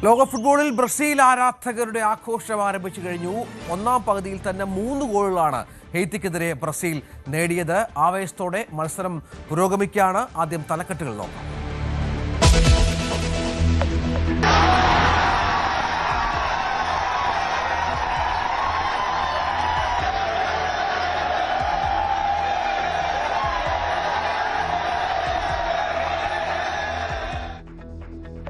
ലോക ഫുട്ബോളിൽ ബ്രസീൽ ആരാധകരുടെ ആഘോഷം ആരംഭിച്ചു കഴിഞ്ഞു. ഒന്നാം പകുതിയിൽ തന്നെ 3 ഗോളുകളാണ് ഹെയ്ത്തിക്കെതിരെ ബ്രസീൽ നേടിയത്. ആവേശത്തോടെ മത്സരം പുരോഗമിക്കുകയാണ്. ആദ്യം തലക്കെട്ടുകൾ നോക്കാം.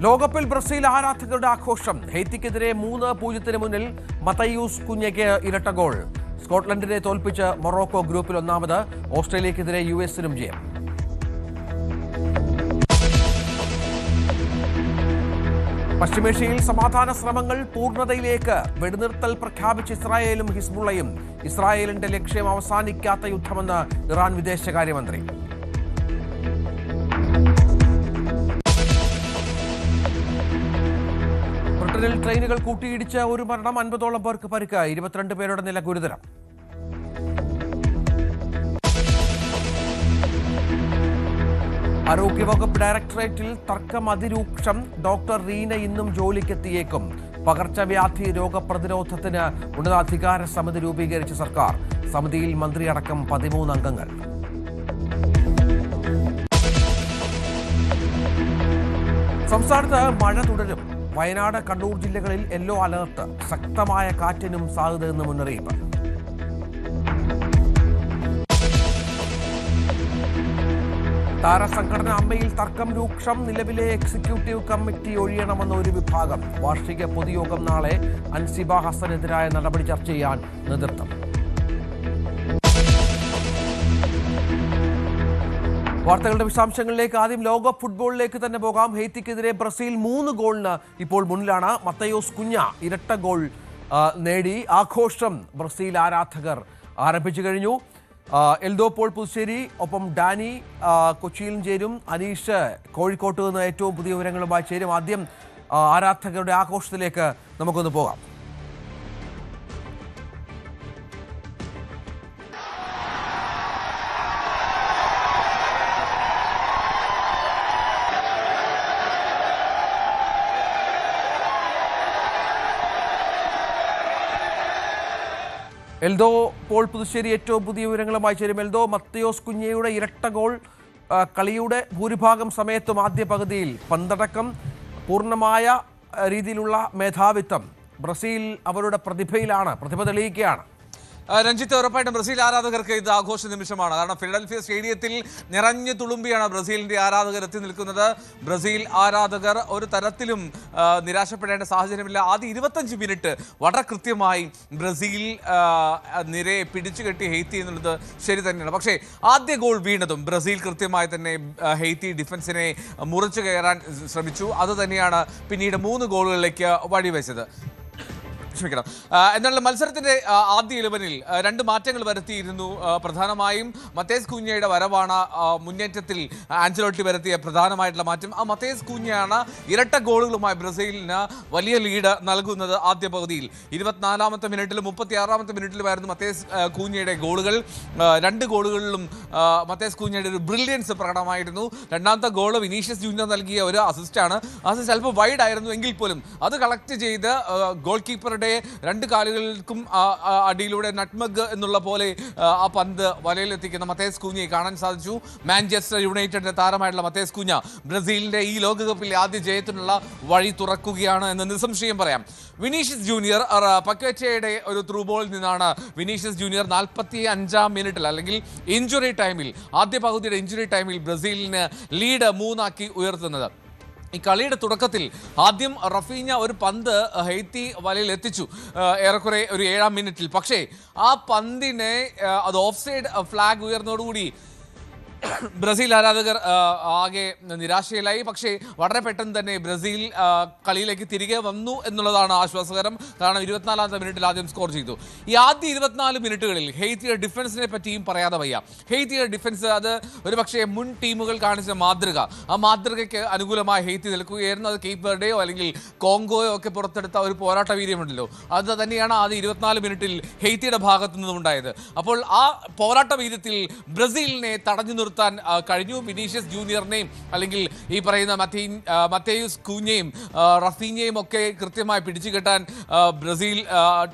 ലോകകപ്പിൽ ബ്രസീൽ ആരാധകരുടെ ആഘോഷം. ഹെയ്ത്തിക്കെതിരെ 3-0 മുന്നിൽ മത്തയൂസ് കുഞ്ഞയ്ക്ക് ഇരട്ട ഗോൾ. സ്കോട്ട്ലൻഡിനെ തോൽപ്പിച്ച് മൊറോക്കോ ഗ്രൂപ്പിൽ ഒന്നാമത്. ഓസ്ട്രേലിയക്കെതിരെ യുഎസിനും ജയം. പശ്ചിമേഷ്യയിൽ സമാധാന ശ്രമങ്ങൾ പൂർണ്ണതയിലേക്ക്. വെടിനിർത്തൽ പ്രഖ്യാപിച്ച് ഇസ്രായേലും ഹിസ്ബുള്ളയും. ഇസ്രായേലിന്റെ ലക്ഷ്യം അവസാനിക്കാത്ത യുദ്ധമെന്ന് ഇറാൻ വിദേശകാര്യമന്ത്രി. ബ്രിട്ടനിൽ ട്രെയിനുകൾ കൂട്ടിയിടിച്ച് ഒരു മരണം, 50ഓളം പേർക്ക് പരിക്ക്. 22 പേരുടെ നില ഗുരുതരം. ആരോഗ്യവകുപ്പ് ഡയറക്ടറേറ്റിൽ തർക്കം അതിരൂക്ഷം. ഡോക്ടർ റീന ഇന്നും ജോലിക്കെത്തിയേക്കും. പകർച്ചവ്യാധി രോഗപ്രതിരോധത്തിന് ഉന്നതാധികാര സമിതി രൂപീകരിച്ച സർക്കാർ. സമിതിയിൽ മന്ത്രിയടക്കം 13 അംഗങ്ങൾ. സംസ്ഥാനത്ത് മഴ തുടരും. വയനാട്, കണ്ണൂർ ജില്ലകളിൽ യെല്ലോ അലർട്ട്. ശക്തമായ കാറ്റിനും സാധ്യതയെന്ന് മുന്നറിയിപ്പ്. താരസംഘടന അമ്മയിൽ തർക്കം രൂക്ഷം. നിലവിലെ എക്സിക്യൂട്ടീവ് കമ്മിറ്റി ഒഴിയണമെന്ന ഒരു വിഭാഗം. വാർഷിക പൊതുയോഗം നാളെ. അൻസിബ ഹസനെതിരായ നടപടി ചർച്ച ചെയ്യാൻ നേതൃത്വം. വാർത്തകളുടെ വിശദാംശങ്ങളിലേക്ക്. ആദ്യം ലോക ഫുട്ബോളിലേക്ക് തന്നെ പോകാം. ഹെയ്ത്തിക്കെതിരെ ബ്രസീൽ 3 ഗോളിന് ഇപ്പോൾ മുന്നിലാണ്. മത്തയോസ് കുഞ്ഞ ഇരട്ട ഗോൾ നേടി. ആഘോഷം ബ്രസീൽ ആരാധകർ ആരംഭിച്ചു കഴിഞ്ഞു. എൽദോ പോൾ പുതുശ്ശേരി, ഒപ്പം ഡാനി കൊച്ചിയിലും ചേരും. അനീഷ് കോഴിക്കോട്ട് നിന്ന് ഏറ്റവും പുതിയ വിവരങ്ങളുമായി ചേരും. ആദ്യം ആരാധകരുടെ ആഘോഷത്തിലേക്ക് നമുക്കൊന്ന് പോകാം. എൽദോ പോൾ പുതുശ്ശേരി ഏറ്റവും പുതിയ വിവരങ്ങളുമായി ചേരും. എൽദോ, മത്തയോസ് കുഞ്ഞയുടെ ഇരട്ട ഗോൾ. കളിയുടെ ഭൂരിഭാഗം സമയത്തും ആദ്യ പകുതിയിൽ പന്തടക്കം, പൂർണ്ണമായ രീതിയിലുള്ള മേധാവിത്വം. ബ്രസീൽ അവരുടെ പ്രതിഭ തെളിയിക്കുകയാണ്. രഞ്ജിത്ത്, ഉറപ്പായിട്ടും ബ്രസീൽ ആരാധകർക്ക് ഇത് ആഘോഷ നിമിഷമാണ്. കാരണം ഫിലഡൽഫിയ സ്റ്റേഡിയത്തിൽ നിറഞ്ഞു തുളുമ്പിയാണ് ബ്രസീലിന്റെ ആരാധകർ എത്തി നിൽക്കുന്നത്. ബ്രസീൽ ആരാധകർ ഒരു തരത്തിലും നിരാശപ്പെടേണ്ട സാഹചര്യമില്ല. ആദ്യ 25 മിനിറ്റ് വളരെ കൃത്യമായി ബ്രസീൽ നിരയെ പിടിച്ചുകെട്ടി ഹെയ്ത്തി എന്നുള്ളത് ശരി തന്നെയാണ്. പക്ഷേ ആദ്യ ഗോൾ വീണതും ബ്രസീൽ കൃത്യമായി തന്നെ ഹെയ്ത്തി ഡിഫൻസിനെ മുറിച്ചു കയറാൻ ശ്രമിച്ചു. അതുതന്നെയാണ് പിന്നീട് 3 ഗോളുകളിലേക്ക് വഴിവെച്ചത്. എന്നാൽ മത്സരത്തിന്റെ ആദ്യ 11-ൽ 2 മാറ്റങ്ങൾ വരുത്തിയിരുന്നു. പ്രധാനമായും മത്തേസ് കുഞ്ഞയുടെ വരവാണ് മുന്നേറ്റത്തിൽ ആഞ്ചലോട്ടി വരുത്തിയ പ്രധാനമായിട്ടുള്ള മാറ്റം. ആ മത്തേസ് കുഞ്ഞയാണ് ഇരട്ട ഗോളുകളുമായി ബ്രസീലിന് വലിയ ലീഡ് നൽകുന്നത്. ആദ്യ പകുതിയിൽ 24-ാമത്തെ മിനിറ്റിലും 36-ാമത്തെ മിനിറ്റിലുമായിരുന്നു മത്തേസ് കുഞ്ഞയുടെ ഗോളുകൾ. 2 ഗോളുകളിലും മത്തേസ് കുഞ്ഞയുടെ ഒരു ബ്രില്യൻസ് പ്രകടമായിരുന്നു. രണ്ടാമത്തെ ഗോൾ വിനീഷ്യസ് ജൂനിയർ നൽകിയ ഒരു അസിസ്റ്റാണ്. അസിസ്റ്റ് അല്പം വൈഡ് ആയിരുന്നു എങ്കിൽ പോലും അത് കളക്ട് ചെയ്ത് ഗോൾ കീപ്പറുടെ 2 കാലുകൾക്കും അടിയിലൂടെ നട്ട്മഗ് എന്നുള്ള പോലെ ആ പന്ത് വലയിലെത്തിക്കുന്ന മത്തേസ് കുഞ്ഞയെ കാണാൻ സാധിച്ചു. മാഞ്ചസ്റ്റർ യുണൈറ്റഡിന്റെ താരമായിട്ടുള്ള മത്തേസ് കുഞ്ഞ ബ്രസീലിന്റെ ഈ ലോകകപ്പിലെ ആദ്യ ജയത്തിനുള്ള വഴി തുറക്കുകയാണ് എന്ന് നിസ്സംശയം പറയാം. വിനീഷ്യസ് ജൂനിയർ പക്വറ്റയുടെ ഒരു ത്രൂ ബോളിൽ നിന്നാണ് വിനീഷ്യസ് ജൂനിയർ 45-ാം മിനിറ്റിൽ, അല്ലെങ്കിൽ ഇഞ്ചുറി ടൈമിൽ, ആദ്യ പകുതിയുടെ ഇഞ്ചുറി ടൈമിൽ ബ്രസീലിന് ലീഡ് 3-ആക്കി ഉയർത്തുന്നത്. ഈ കളിയുടെ തുടക്കത്തിൽ ആദ്യം റഫീഞ്ഞ ഒരു പന്ത് ഹെയ്ത്തി വലയിൽ എത്തിച്ചു, ഏറെക്കുറെ ഒരു 7-ാം മിനിറ്റിൽ. പക്ഷേ ആ പന്തിനെ അത് ഓഫ് സൈഡ് ഫ്ലാഗ് ഉയർന്നതോടുകൂടി ബ്രസീൽ ആരാധകർ ആകെ നിരാശയിലായി. പക്ഷേ വളരെ പെട്ടെന്ന് തന്നെ ബ്രസീൽ കളിയിലേക്ക് തിരികെ വന്നു എന്നുള്ളതാണ് ആശ്വാസകരം. കാരണം 24-ാമത്തെ മിനിറ്റിൽ ആദ്യം സ്കോർ ചെയ്തു. ഈ ആദ്യ 24 മിനിറ്റുകളിൽ ഹെയ്ത്തിയുടെ ഡിഫൻസിനെ പറ്റിയും പറയാതെ വയ്യ. ഹെയ്ത്തിയുടെ ഡിഫൻസ് അത് ഒരു പക്ഷേ മുൻ ടീമുകൾ കാണിച്ച മാതൃക, ആ മാതൃകയ്ക്ക് അനുകൂലമായി ഹെയ്ത്തി നിൽക്കുകയായിരുന്നു. അത് കേപ്പ് വെർഡെയോ അല്ലെങ്കിൽ കോങ്കോയോ ഒക്കെ പുറത്തെടുത്ത ഒരു പോരാട്ട വീര്യമുണ്ടല്ലോ, അത് തന്നെയാണ് ആദ്യ 24 മിനിറ്റിൽ ഹെയ്ത്തിയുടെ ഭാഗത്തു നിന്നും ഉണ്ടായത്. അപ്പോൾ ആ പോരാട്ട വീര്യത്തിൽ ബ്രസീലിനെ തടഞ്ഞു നിർത്താൻ കഴിഞ്ഞു. വിനീഷ്യസ് ജൂനിയറിനെയും അല്ലെങ്കിൽ ഈ പറയുന്ന മത്തേയൂസ് കൂഞ്ഞയും റഫീഞ്ഞയും ഒക്കെ കൃത്യമായി പിടിച്ചുകെട്ടാൻ ബ്രസീൽ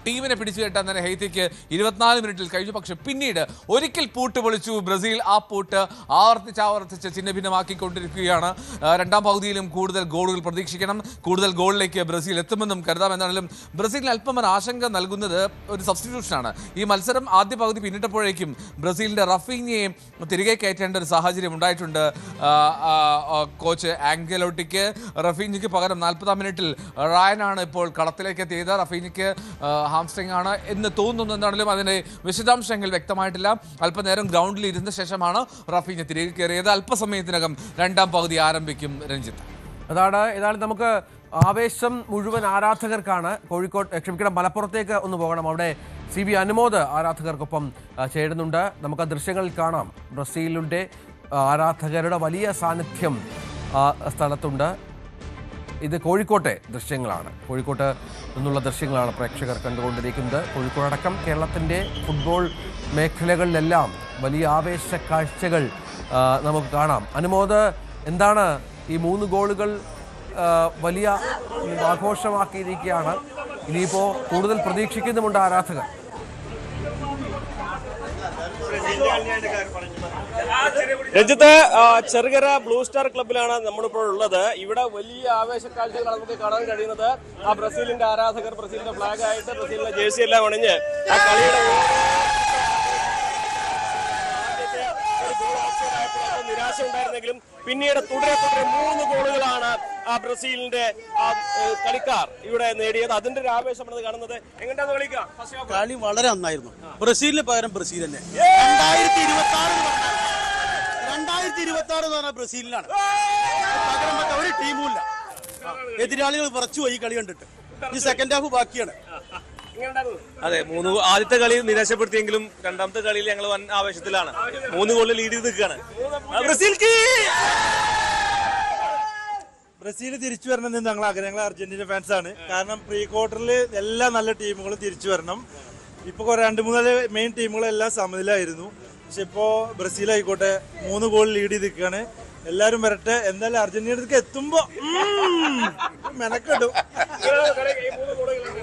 ടീമിനെ പിടിച്ചുകെട്ടാൻ തന്നെ ഹെയ്ത്തിക്ക് 24 മിനിറ്റിൽ കഴിഞ്ഞു. പക്ഷെ പിന്നീട് ഒരിക്കൽ പൂട്ട് പൊളിച്ചു ബ്രസീൽ. ആ പൂട്ട് ആവർത്തിച്ച് ഛിന്നഭിന്നമാക്കിക്കൊണ്ടിരിക്കുകയാണ്. രണ്ടാം പകുതിയിലും കൂടുതൽ ഗോളുകൾ പ്രതീക്ഷിക്കണം. കൂടുതൽ ഗോളിലേക്ക് ബ്രസീൽ എത്തുമെന്നും കരുതാം. എന്നാലും ബ്രസീലിന് അല്പം അനാശങ്ക നൽകുന്നത് ഒരു സബ്സ്റ്റിറ്റ്യൂഷനാണ്. ഈ മത്സരം ആദ്യ പകുതി പിന്നിട്ടപ്പോഴേക്കും ബ്രസീലിന്റെ റഫീഞ്ഞയെ തിരികെ കയറ്റേണ്ട ഒരു സാഹചര്യം ഉണ്ടായിട്ടുണ്ട്. കോച്ച് ആൻഗെലോട്ടിക്ക് റഫീഞ്ഞയ്ക്ക് പകരം 40-ാം മിനിറ്റിൽ റായനാണ് ഇപ്പോൾ കളത്തിലേക്ക് എത്തിയത്. റഫീഞ്ഞയ്ക്ക് ഹാംസ്ട്രിങ് ആണ് എന്ന് തോന്നുന്നു. എന്താണെങ്കിലും അതിന്റെ വിശദാംശങ്ങൾ വ്യക്തമായിട്ടില്ല. അല്പനേരം ഗ്രൗണ്ടിൽ ഇരുന്ന ശേഷമാണ് റഫീഞ്ഞ തിരികെ കയറിയത്. അല്പസമയത്തിനകം രണ്ടാം പകുതി ആരംഭിക്കും. രഞ്ജിത്ത്, ഏതാണ് നമുക്ക് ആവേശം മുഴുവൻ ആരാധകർക്കാണ്. മലപ്പുറത്തേക്ക് ഒന്ന് പോകണം. അവിടെ CB അനുമോദ് ആരാധകർക്കൊപ്പം ചേരുന്നുണ്ട്. നമുക്ക് ആ ദൃശ്യങ്ങളിൽ കാണാം. ബ്രസീലിൻ്റെ ആരാധകരുടെ വലിയ സാന്നിധ്യം സ്ഥലത്തുണ്ട്. ഇത് കോഴിക്കോട്ടെ ദൃശ്യങ്ങളാണ്. കോഴിക്കോട്ട് നിന്നുള്ള ദൃശ്യങ്ങളാണ് പ്രേക്ഷകർ കണ്ടുകൊണ്ടിരിക്കുന്നത്. കോഴിക്കോടടക്കം കേരളത്തിൻ്റെ ഫുട്ബോൾ മേഖലകളിലെല്ലാം വലിയ ആവേശ കാഴ്ചകൾ നമുക്ക് കാണാം. അനുമോദ്, എന്താണ് ഈ 3 ഗോളുകൾ വലിയ ആഘോഷമാക്കിയിരിക്കുകയാണ്. ഇനിയിപ്പോൾ കൂടുതൽ പ്രതീക്ഷിക്കുന്നുമുണ്ട് ആരാധകർ. രഞ്ജിത്ത്, ചെറുകര ബ്ലൂ സ്റ്റാർ ക്ലബ്ബിലാണ് നമ്മളിപ്പോൾ ഉള്ളത്. ഇവിടെ വലിയ ആവേശ കാഴ്ചകളാണ് നമുക്ക് കാണാൻ കഴിയുന്നത്. ആ ബ്രസീലിന്റെ ആരാധകർ ബ്രസീലിന്റെ ഫ്ലാഗ് ആയിട്ട് ബ്രസീലിന്റെ ജേഴ്സി എല്ലാം അണിഞ്ഞ് ആ കളിയുടെ നിരാശ ഉണ്ടായിരുന്നെങ്കിലും പിന്നീട് തുടരെ 3 ഗോളുകളാണ് ആ ബ്രസീലിന്റെ കളിക്കാർ ഇവിടെ നേടിയത്. അതിന്റെ ഒരു ആവേശമാണ് കാണുന്നത്. എങ്ങനെയാണ് കളി വളരെ നന്നായിരുന്നു. ബ്രസീലിന് പകരം ബ്രസീൽ തന്നെ 2026 എന്ന് പറഞ്ഞാൽ ബ്രസീലിനാണ്. പകരം വെക്കാൻ ഒരു ടീമുമില്ല. എതിരാളികൾ വിറച്ചു പോയി കളി കണ്ടിട്ട്. ഈ സെക്കൻഡ് ഹാഫ് ബാക്കിയാണ്. അതെ, ആദ്യത്തെ കളി നിരാശപ്പെടുത്തിയെങ്കിലും രണ്ടാമത്തെ കളിയിൽ ഞങ്ങൾ വൻ ആവേശത്തിലാണ്. 3 ഗോളിൽ ലീഡ് ചെയ്ത് നിൽക്കുകയാണ്. ബ്രസീൽ തിരിച്ചു വരണമെന്ന് ഞങ്ങൾ ആഗ്രഹങ്ങൾ അർജന്റീന ഫാൻസ് ആണ്. കാരണം പ്രീ ക്വാർട്ടറിൽ എല്ലാ നല്ല ടീമുകളും തിരിച്ചു വരണം. ഇപ്പൊ 2-3 മെയിൻ ടീമുകളെല്ലാം സമനിലായിരുന്നു. പക്ഷെ ഇപ്പോ ബ്രസീൽ ആയിക്കോട്ടെ 3 ഗോൾ ലീഡ് ചെയ്ത് നിൽക്കുകയാണ്. എല്ലാരും വരട്ടെ. എന്തായാലും അർജന്റീനക്ക് എത്തുമ്പോ മെനക്കെടും.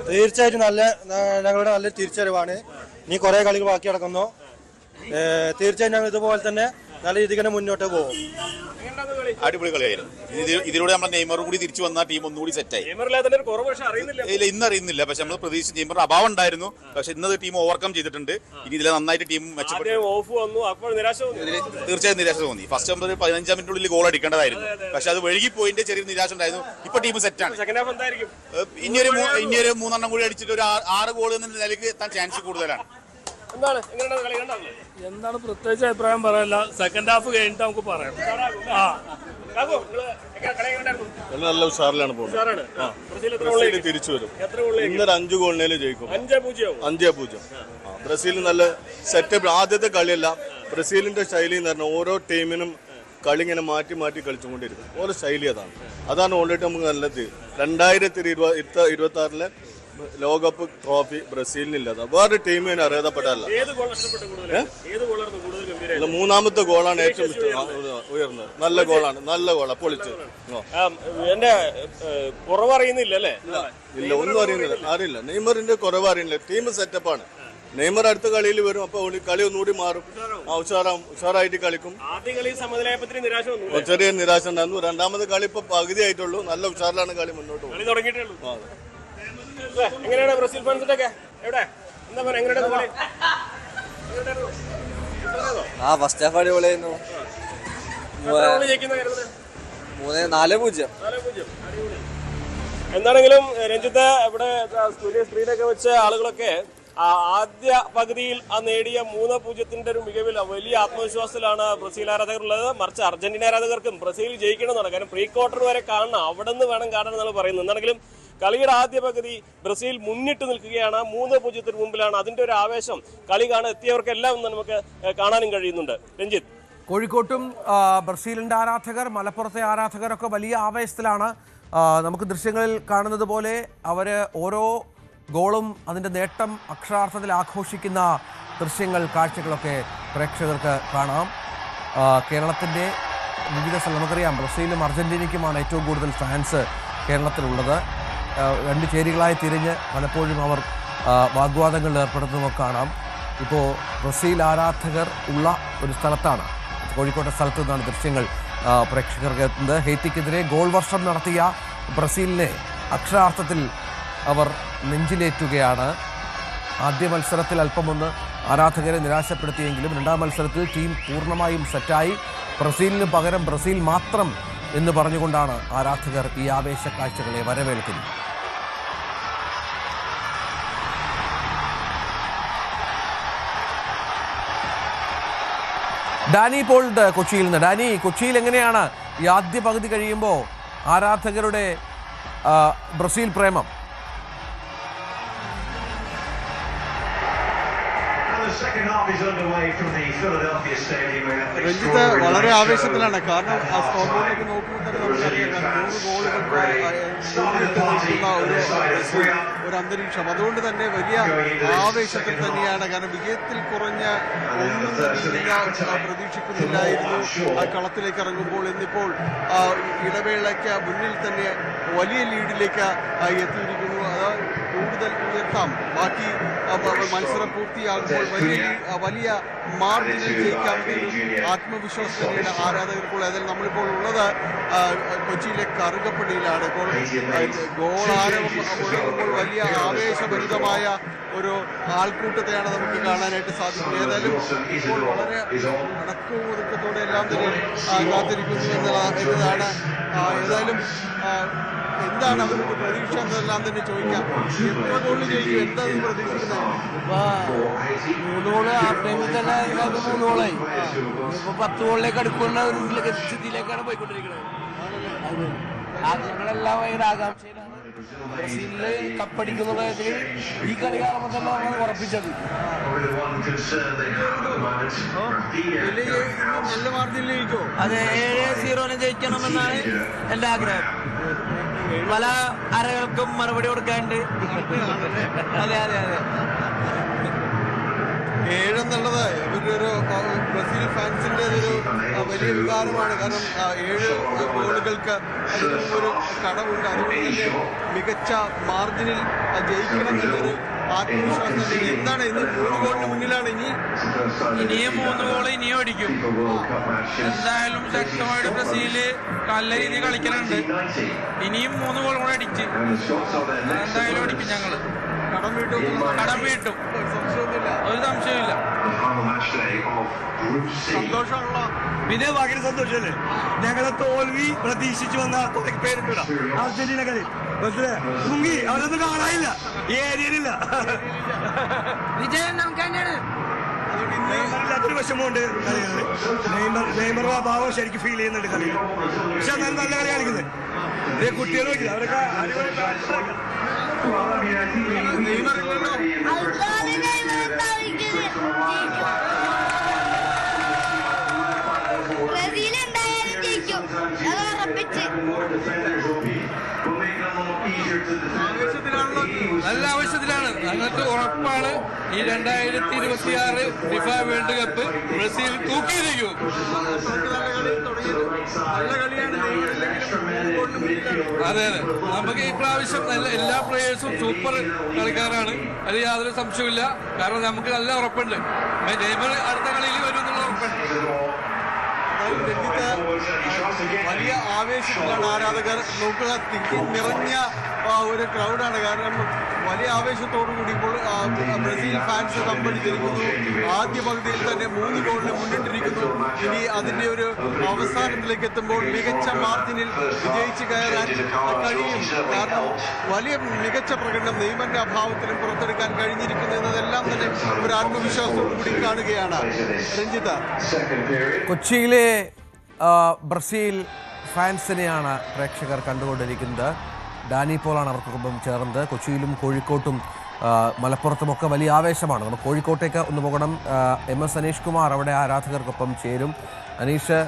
തീർച്ചയായിട്ടും ഞങ്ങളുടെ നല്ല തിരിച്ചറിവാണ്. ഇനി കുറെ കളികൾ ബാക്കി കിടക്കുന്നു. തീർച്ചയായും ഞങ്ങൾ ഇതുപോലെ തന്നെ നല്ല രീതിക്ക് തന്നെ മുന്നോട്ട് പോകും. അടിപൊളി കളിയായിരുന്നു. ഇതിലൂടെ നമ്മൾ നെയ്മർ കൂടി തിരിച്ചു വന്ന ടീം ഒന്നുകൂടി സെറ്റായി. ഇല്ല, ഇന്ന് അറിയുന്നില്ല. പക്ഷെ നമ്മൾ പ്രതീക്ഷിച്ച നെയ്മറിന്റെ അഭാവം ഉണ്ടായിരുന്നു. പക്ഷെ ഇന്നത് ടീം ഓവർകം ചെയ്തിട്ടുണ്ട്. ഇനി ഇതിലെ നന്നായിട്ട് ടീം മെച്ചപ്പെട്ടു. തീർച്ചയായും നിരാശ തോന്നി. ഫസ്റ്റ് നമ്മൾ 15 മിനിറ്റിനുള്ളിൽ ഗോൾ അടിക്കേണ്ടതായിരുന്നു. പക്ഷെ അത് വഴുകിപ്പോയിന്റെ ചെറിയ നിരാശ ഉണ്ടായിരുന്നു. ഇപ്പൊ ടീം സെറ്റാണ്. ഇനിയൊരു 3 കൂടി അടിച്ചിട്ട് ഒരു 6 ഗോൾ എന്ന നിലയ്ക്ക് എത്താൻ ചാൻസ് കൂടുതലാണ്. എന്താണ് പ്രത്യേകിച്ച് അഭിപ്രായം പറയാനില്ല. സെക്കൻഡ് ഹാഫ് കഴിഞ്ഞിട്ട് നമുക്ക് പറയാം. നല്ല ഉഷാറിലാണ് പോകുന്നത്. തിരിച്ചു വരും. ഇന്നൊരു 5 ഗോളിനേലും ജയിക്കും. 5-0. ബ്രസീൽ നല്ല സെറ്റപ്പ്. ആദ്യത്തെ കളിയല്ല. ബ്രസീലിന്റെ ശൈലി എന്ന് പറഞ്ഞാൽ ഓരോ ടീമിനും കളി ഇങ്ങനെ മാറ്റി കളിച്ചുകൊണ്ടിരിക്കും. ഓരോ ശൈലി അതാണ് ഓൾറെഡി നമുക്ക് നല്ലത്. 2026 ലോകകപ്പ് ട്രോഫി ബ്രസീലിനില്ലാതെ വേറെ ടീമിന് അറിയപ്പെട്ടല്ല. 3ാമത്തെ ഗോളാണ് ഏറ്റവും ഉയർന്നത്. നല്ല ഗോളാണ്. പൊളിച്ച്. ഇല്ല, ഒന്നും അറിയില്ല. നെയ്മറിന്റെ കുറവ് അറിയില്ല. ടീം സെറ്റപ്പാണ്. നെയ്മർ അടുത്ത കളിയിൽ വരും. അപ്പൊ കളി ഒന്നുകൂടി മാറും. ഉഷാറായിട്ട് കളിക്കും. ചെറിയ നിരാശ ഉണ്ടായിരുന്നു. 2ാമത്തെ കളി ഇപ്പൊ പകുതി ആയിട്ടുള്ളൂ. നല്ല ഉഷാറിലാണ് കളി മുന്നോട്ട് പോകുന്നത്. എങ്ങനെയാണ് ബ്രസീൽ ഫാൻസിന്റെ ഒക്കെ എവിടെ എന്താ പറയാ? എങ്ങനെയാണ് ഫസ്റ്റ് ഹാഫ് അടിപൊളിയായിരുന്നു. 4-0. എന്താണെങ്കിലും രഞ്ജിത്ത്, ഇവിടെ സ്ക്രീനൊക്കെ വെച്ച ആളുകളൊക്കെ ആദ്യ പകുതിയിൽ നേടിയ 3-0 ഒരു മികവിൽ വലിയ ആത്മവിശ്വാസത്തിലാണ് ബ്രസീൽ ആരാധകരുള്ളത്. മറിച്ച് അർജന്റീന ആരാധകർക്കും ബ്രസീൽ ജയിക്കണമെന്നാണ്. കാരണം പ്രീ ക്വാർട്ടർ വരെ കാണണം, അവിടെ നിന്ന് വേണം കാണാൻ എന്നാണ് പറയുന്നത്. എന്താണെങ്കിലും കളിയുടെ ആദ്യ പകുതി ബ്രസീൽ മുന്നിട്ട് നിൽക്കുകയാണ്. 3-0 മുമ്പിലാണ്. അതിന്റെ ഒരു ആവേശം കളി കാണാൻ എത്തിയവർക്കെല്ലാം നമുക്ക് കാണാനും കഴിയുന്നുണ്ട്. രഞ്ജിത്ത്, കോഴിക്കോട്ടും ബ്രസീലിന്റെ ആരാധകർ, മലപ്പുറത്തെ ആരാധകരൊക്കെ വലിയ ആവേശത്തിലാണ്. നമുക്ക് ദൃശ്യങ്ങളിൽ കാണുന്നത് പോലെ അവര് ഓരോ ഗോളും അതിന്റെ നേട്ടം അക്ഷരാർത്ഥത്തിൽ ആഘോഷിക്കുന്ന ദൃശ്യങ്ങൾ, കാഴ്ചകളൊക്കെ പ്രേക്ഷകർക്ക് കാണാം. കേരളത്തിൻ്റെ വിവിധ സ്ഥലം നമുക്കറിയാം, ബ്രസീലും അർജന്റീനയ്ക്കുമാണ് ഏറ്റവും കൂടുതൽ ഫാൻസ് കേരളത്തിലുള്ളത്. രണ്ട് ചേരികളായി തിരിഞ്ഞ് പലപ്പോഴും അവർ വാഗ്വാദങ്ങളിൽ ഏർപ്പെടുന്നതൊക്കെ കാണാം. ഇപ്പോൾ ബ്രസീൽ ആരാധകർ ഉള്ള ഒരു സ്ഥലത്താണ്, കോഴിക്കോട്ടെ സ്ഥലത്തു നിന്നാണ് ദൃശ്യങ്ങൾ പ്രേക്ഷകർക്ക് എത്തുന്നത്. ഹെയ്ത്തിക്കെതിരെ ഗോൾ വർഷം നടത്തിയ ബ്രസീലിനെ അക്ഷരാർത്ഥത്തിൽ അവർ നെഞ്ചിലേറ്റുകയാണ്. ആദ്യ മത്സരത്തിൽ അല്പമൊന്ന് ആരാധകരെ നിരാശപ്പെടുത്തിയെങ്കിലും രണ്ടാം മത്സരത്തിൽ ടീം പൂർണ്ണമായും സെറ്റായി. ബ്രസീലിന് പകരം ബ്രസീൽ മാത്രം എന്ന് പറഞ്ഞുകൊണ്ടാണ് ആരാധകർ ഈ ആവേശ കാഴ്ചകളെ വരവേൽക്കുന്നത്. ഡാനി പോൾഡ് കൊച്ചിയിൽ നിന്ന്. ഡാനി, കൊച്ചിയിൽ എങ്ങനെയാണ് ഈ ആദ്യ പകുതി കഴിയുമ്പോൾ ആരാധകരുടെ ബ്രസീൽ പ്രേമം? രഞ്ജിത്ത് വളരെ ആവേശത്തിലാണ്. കാരണം ആ സ്കോർ ബോർഡിലേക്ക് നോക്കുമ്പോൾ തന്നെ നമുക്കറിയാം 3 ഗോളുകൾ ഒരു അന്തരീക്ഷം. അതുകൊണ്ട് തന്നെ വലിയ ആവേശത്തിൽ തന്നെയാണ്. കാരണം വിജയത്തിൽ കുറഞ്ഞ ഒന്നും തന്നെ പ്രതീക്ഷിക്കുന്നില്ലായിരുന്നു ആ കളത്തിലേക്ക് ഇറങ്ങുമ്പോൾ. ഇന്നിപ്പോൾ ഇടവേളയ്ക്ക് മുന്നിൽ തന്നെ വലിയ ലീഡിലേക്ക് എത്തിയിരിക്കുന്നു. അത് കൂടുതൽ ഉയർത്താം. ബാക്കി മത്സരം പൂർത്തിയാകുമ്പോൾ വലിയ മാർജിനിൽ ജയിക്കാമെന്നൊരു ആത്മവിശ്വാസം തന്നെയാണ് ആരാധകർക്കുള്ള. അതിൽ നമ്മളിപ്പോൾ ഉള്ളത് കൊച്ചിയിലെ കറുകപ്പള്ളിയിലാണ്. ഇപ്പോൾ ഗോളാരവം മുഴങ്ങുമ്പോൾ വലിയ ആവേശഭരിതമായ ഒരു ആൾക്കൂട്ടത്തെയാണ് നമുക്ക് കാണാനായിട്ട് സാധിക്കുന്നത്. ഏതായാലും ഇപ്പോൾ വളരെ അടക്കവും ഒതുക്കത്തോടെ എല്ലാം തന്നെ കാത്തിരിക്കുന്നു എന്നതാണ്. ഏതായാലും എന്താണ് അവരുടെ പ്രതീക്ഷ എന്നതെല്ലാം തന്നെ ചോദിക്കാം. എത്ര ഗോളിൽ ജയിക്കും, എന്താ നീ പ്രതീക്ഷിക്കുന്നത്? 3 ഗോള് ഹാഫ് ടൈമിൽ തന്നെ 3 ഗോളായി. ഇപ്പൊ 10 ഗോളിലേക്ക് അടുക്കുന്ന ഒരു സ്ഥിതിയിലേക്കാണ് പോയിക്കൊണ്ടിരിക്കുന്നത്. ഞങ്ങളെല്ലാം ഭയങ്കര ആകാംക്ഷയിലാണ്. ബ്രസീലില് കപ്പടിക്കുന്ന കാര്യത്തിൽ ഈ കളി കാണുമ്പോൾ തന്നെ നമ്മൾ ഉറപ്പിച്ചത്. നല്ല മാർജിനിൽ ജയിക്കോ? അതെ, 7-0 ജയിക്കണമെന്നാണ് എൻ്റെ ആഗ്രഹം. പല അരകൾക്കും മറുപടി കൊടുക്കാണ്ട്. അതെ അതെ അതെ 7 എന്നുള്ളത് ഇവരൊരു ബ്രസീൽ ഫാൻസിന്റെ ഒരു വലിയ വികാരമാണ്. കാരണം 7 ഗോളുകൾക്ക് ഒരു കടവുണ്ട്. അതുകൊണ്ട് തന്നെ മികച്ച മാർജിനിൽ ജയിക്കണം എന്നൊരു ആത്മവിശ്വാസം തന്നെ. എന്താണ് ഇന്ന് 3 ഗോളിന് മുന്നിലാണ്. ഇനിയും 3 ഗോൾ ഇനിയും അടിക്കും. എന്തായാലും ശക്തമായിട്ട് ബ്രസീല് നല്ല രീതിയിൽ കളിക്കുന്നുണ്ട്. ഇനിയും 3 ഗോൾ കൂടെ അടിച്ച് എന്തായാലും അടിക്കും. ഞങ്ങള് കടം വീട്ടും, ഒരു സംശയമില്ല. സന്തോഷമാണല്ലോ. പിന്നെ ഭയങ്കര സന്തോഷമല്ലേ. ഞങ്ങളെ തോൽവി പ്രതീക്ഷിച്ചു വന്ന കുറെ പേരുണ്ട് അർജന്റീന കളി. മുങ്ങി അവരൊന്നും കാണാനില്ല, ഈ ഏരിയയിലില്ല. വിജയം നമുക്ക് തന്നെയാണ്. നെയ്മറില്ലാത്തൊരു വിഷമമുണ്ട് കളികളിൽ. നെയ്മർ ഭാവം ശരിക്കും ഫീൽ ചെയ്യുന്നുണ്ട് കളിയിൽ. പക്ഷെ എന്നാലും നല്ല കളി കളിക്കുന്നത്. ഇതേ കുട്ടികൾ നോക്കില്ല, അവരൊക്കെ നല്ല ആവശ്യത്തിലാണ്. ഞങ്ങൾക്ക് ഉറപ്പാണ് ഈ 2026 ഫിഫ വേൾഡ് കപ്പ് ബ്രസീൽ തൂക്കിയിരിക്കും. അതെ അതെ, നമുക്ക് ഈ പ്രാവശ്യം നല്ല എല്ലാ പ്ലേയേഴ്സും സൂപ്പർ കളിക്കാരാണ്. അത് യാതൊരു സംശയമില്ല. കാരണം നമുക്ക് നല്ല ഉറപ്പുണ്ട് നെയ്മർ അടുത്ത കളിയിൽ വരും എന്നുള്ള ഉറപ്പുണ്ട്. വലിയ ആവേശത്തിലാണ് ആരാധകർ. നോക്കുക, തിക്കി നിറഞ്ഞ ഒരു ക്രൗഡാണ്. കാരണം വലിയ ആവേശത്തോടു കൂടി ഇപ്പോൾ ബ്രസീൽ ഫാൻസ് കമ്പടിച്ചിരിക്കുന്നു. ആദ്യ പകുതിയിൽ തന്നെ 3 ഗോളിന് മുന്നിട്ടിരിക്കുന്നു. ഇനി അതിന്റെ ഒരു അവസാനത്തിലേക്ക് എത്തുമ്പോൾ മികച്ച മാർജിനിൽ വിജയിച്ച് കയറാൻ കഴിയും. കാരണം വലിയ മികച്ച പ്രകടനം നെയ്മറിന്റെ അഭാവത്തിലും പുറത്തെടുക്കാൻ കഴിഞ്ഞിരിക്കുന്നു എന്നതെല്ലാം തന്നെ ഒരു ആത്മവിശ്വാസത്തോടു കൂടി കാണുകയാണ്. രഞ്ജിത്ത, കൊച്ചിയിലെ ബ്രസീൽ ഫാൻസിനെയാണ് പ്രേക്ഷകർ കണ്ടുകൊണ്ടിരിക്കുന്നത്. ഡാനി പോളാണ് അവർക്കൊപ്പം ചേർന്നത്. കൊച്ചിയിലും കോഴിക്കോട്ടും മലപ്പുറത്തുമൊക്കെ വലിയ ആവേശമാണ്. നമുക്ക് കോഴിക്കോട്ടേക്ക് ഒന്ന് പോകണം. MS അനീഷ് കുമാർ അവിടെ ആരാധകർക്കൊപ്പം ചേരും. അനീഷ്,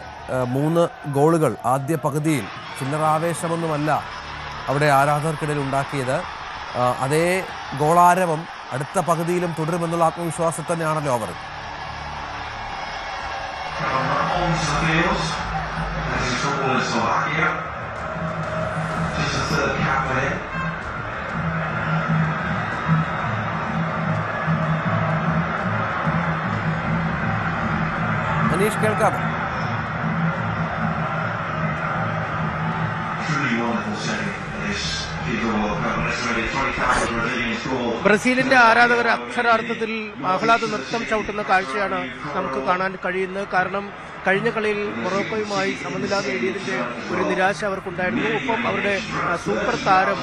3 ഗോളുകൾ ആദ്യ പകുതിയിൽ ചില്ലറ ആവേശമൊന്നുമല്ല അവിടെ ആരാധകർക്കിടയിൽ ഉണ്ടാക്കിയത്. അതേ ഗോളാരവം അടുത്ത പകുതിയിലും തുടരുമെന്നുള്ള ആത്മവിശ്വാസം തന്നെയാണല്ലോ അവർ. Wales, as is football in Slovakia. Just a third cap for him. Manish കേൾക്കാം. Truly wonderful setting for this FIFA World Cup. And estimated 20,000 Brazilians score. ബ്രസീലിന്റെ ആരാധകർ അക്ഷരാർത്ഥത്തിൽ ആഹ്ലാദ നൃത്തം ചവിട്ടുന്ന കാഴ്ചയാണ് നമുക്ക് കാണാൻ കഴിയുന്നത്. കാരണം കഴിഞ്ഞ കളിയിൽ മൊറോക്കോയുമായി സമനില നേടിയതിന്റെ ഒരു നിരാശ അവർക്കുണ്ടായിരുന്നു. ഒപ്പം അവരുടെ സൂപ്പർ താരം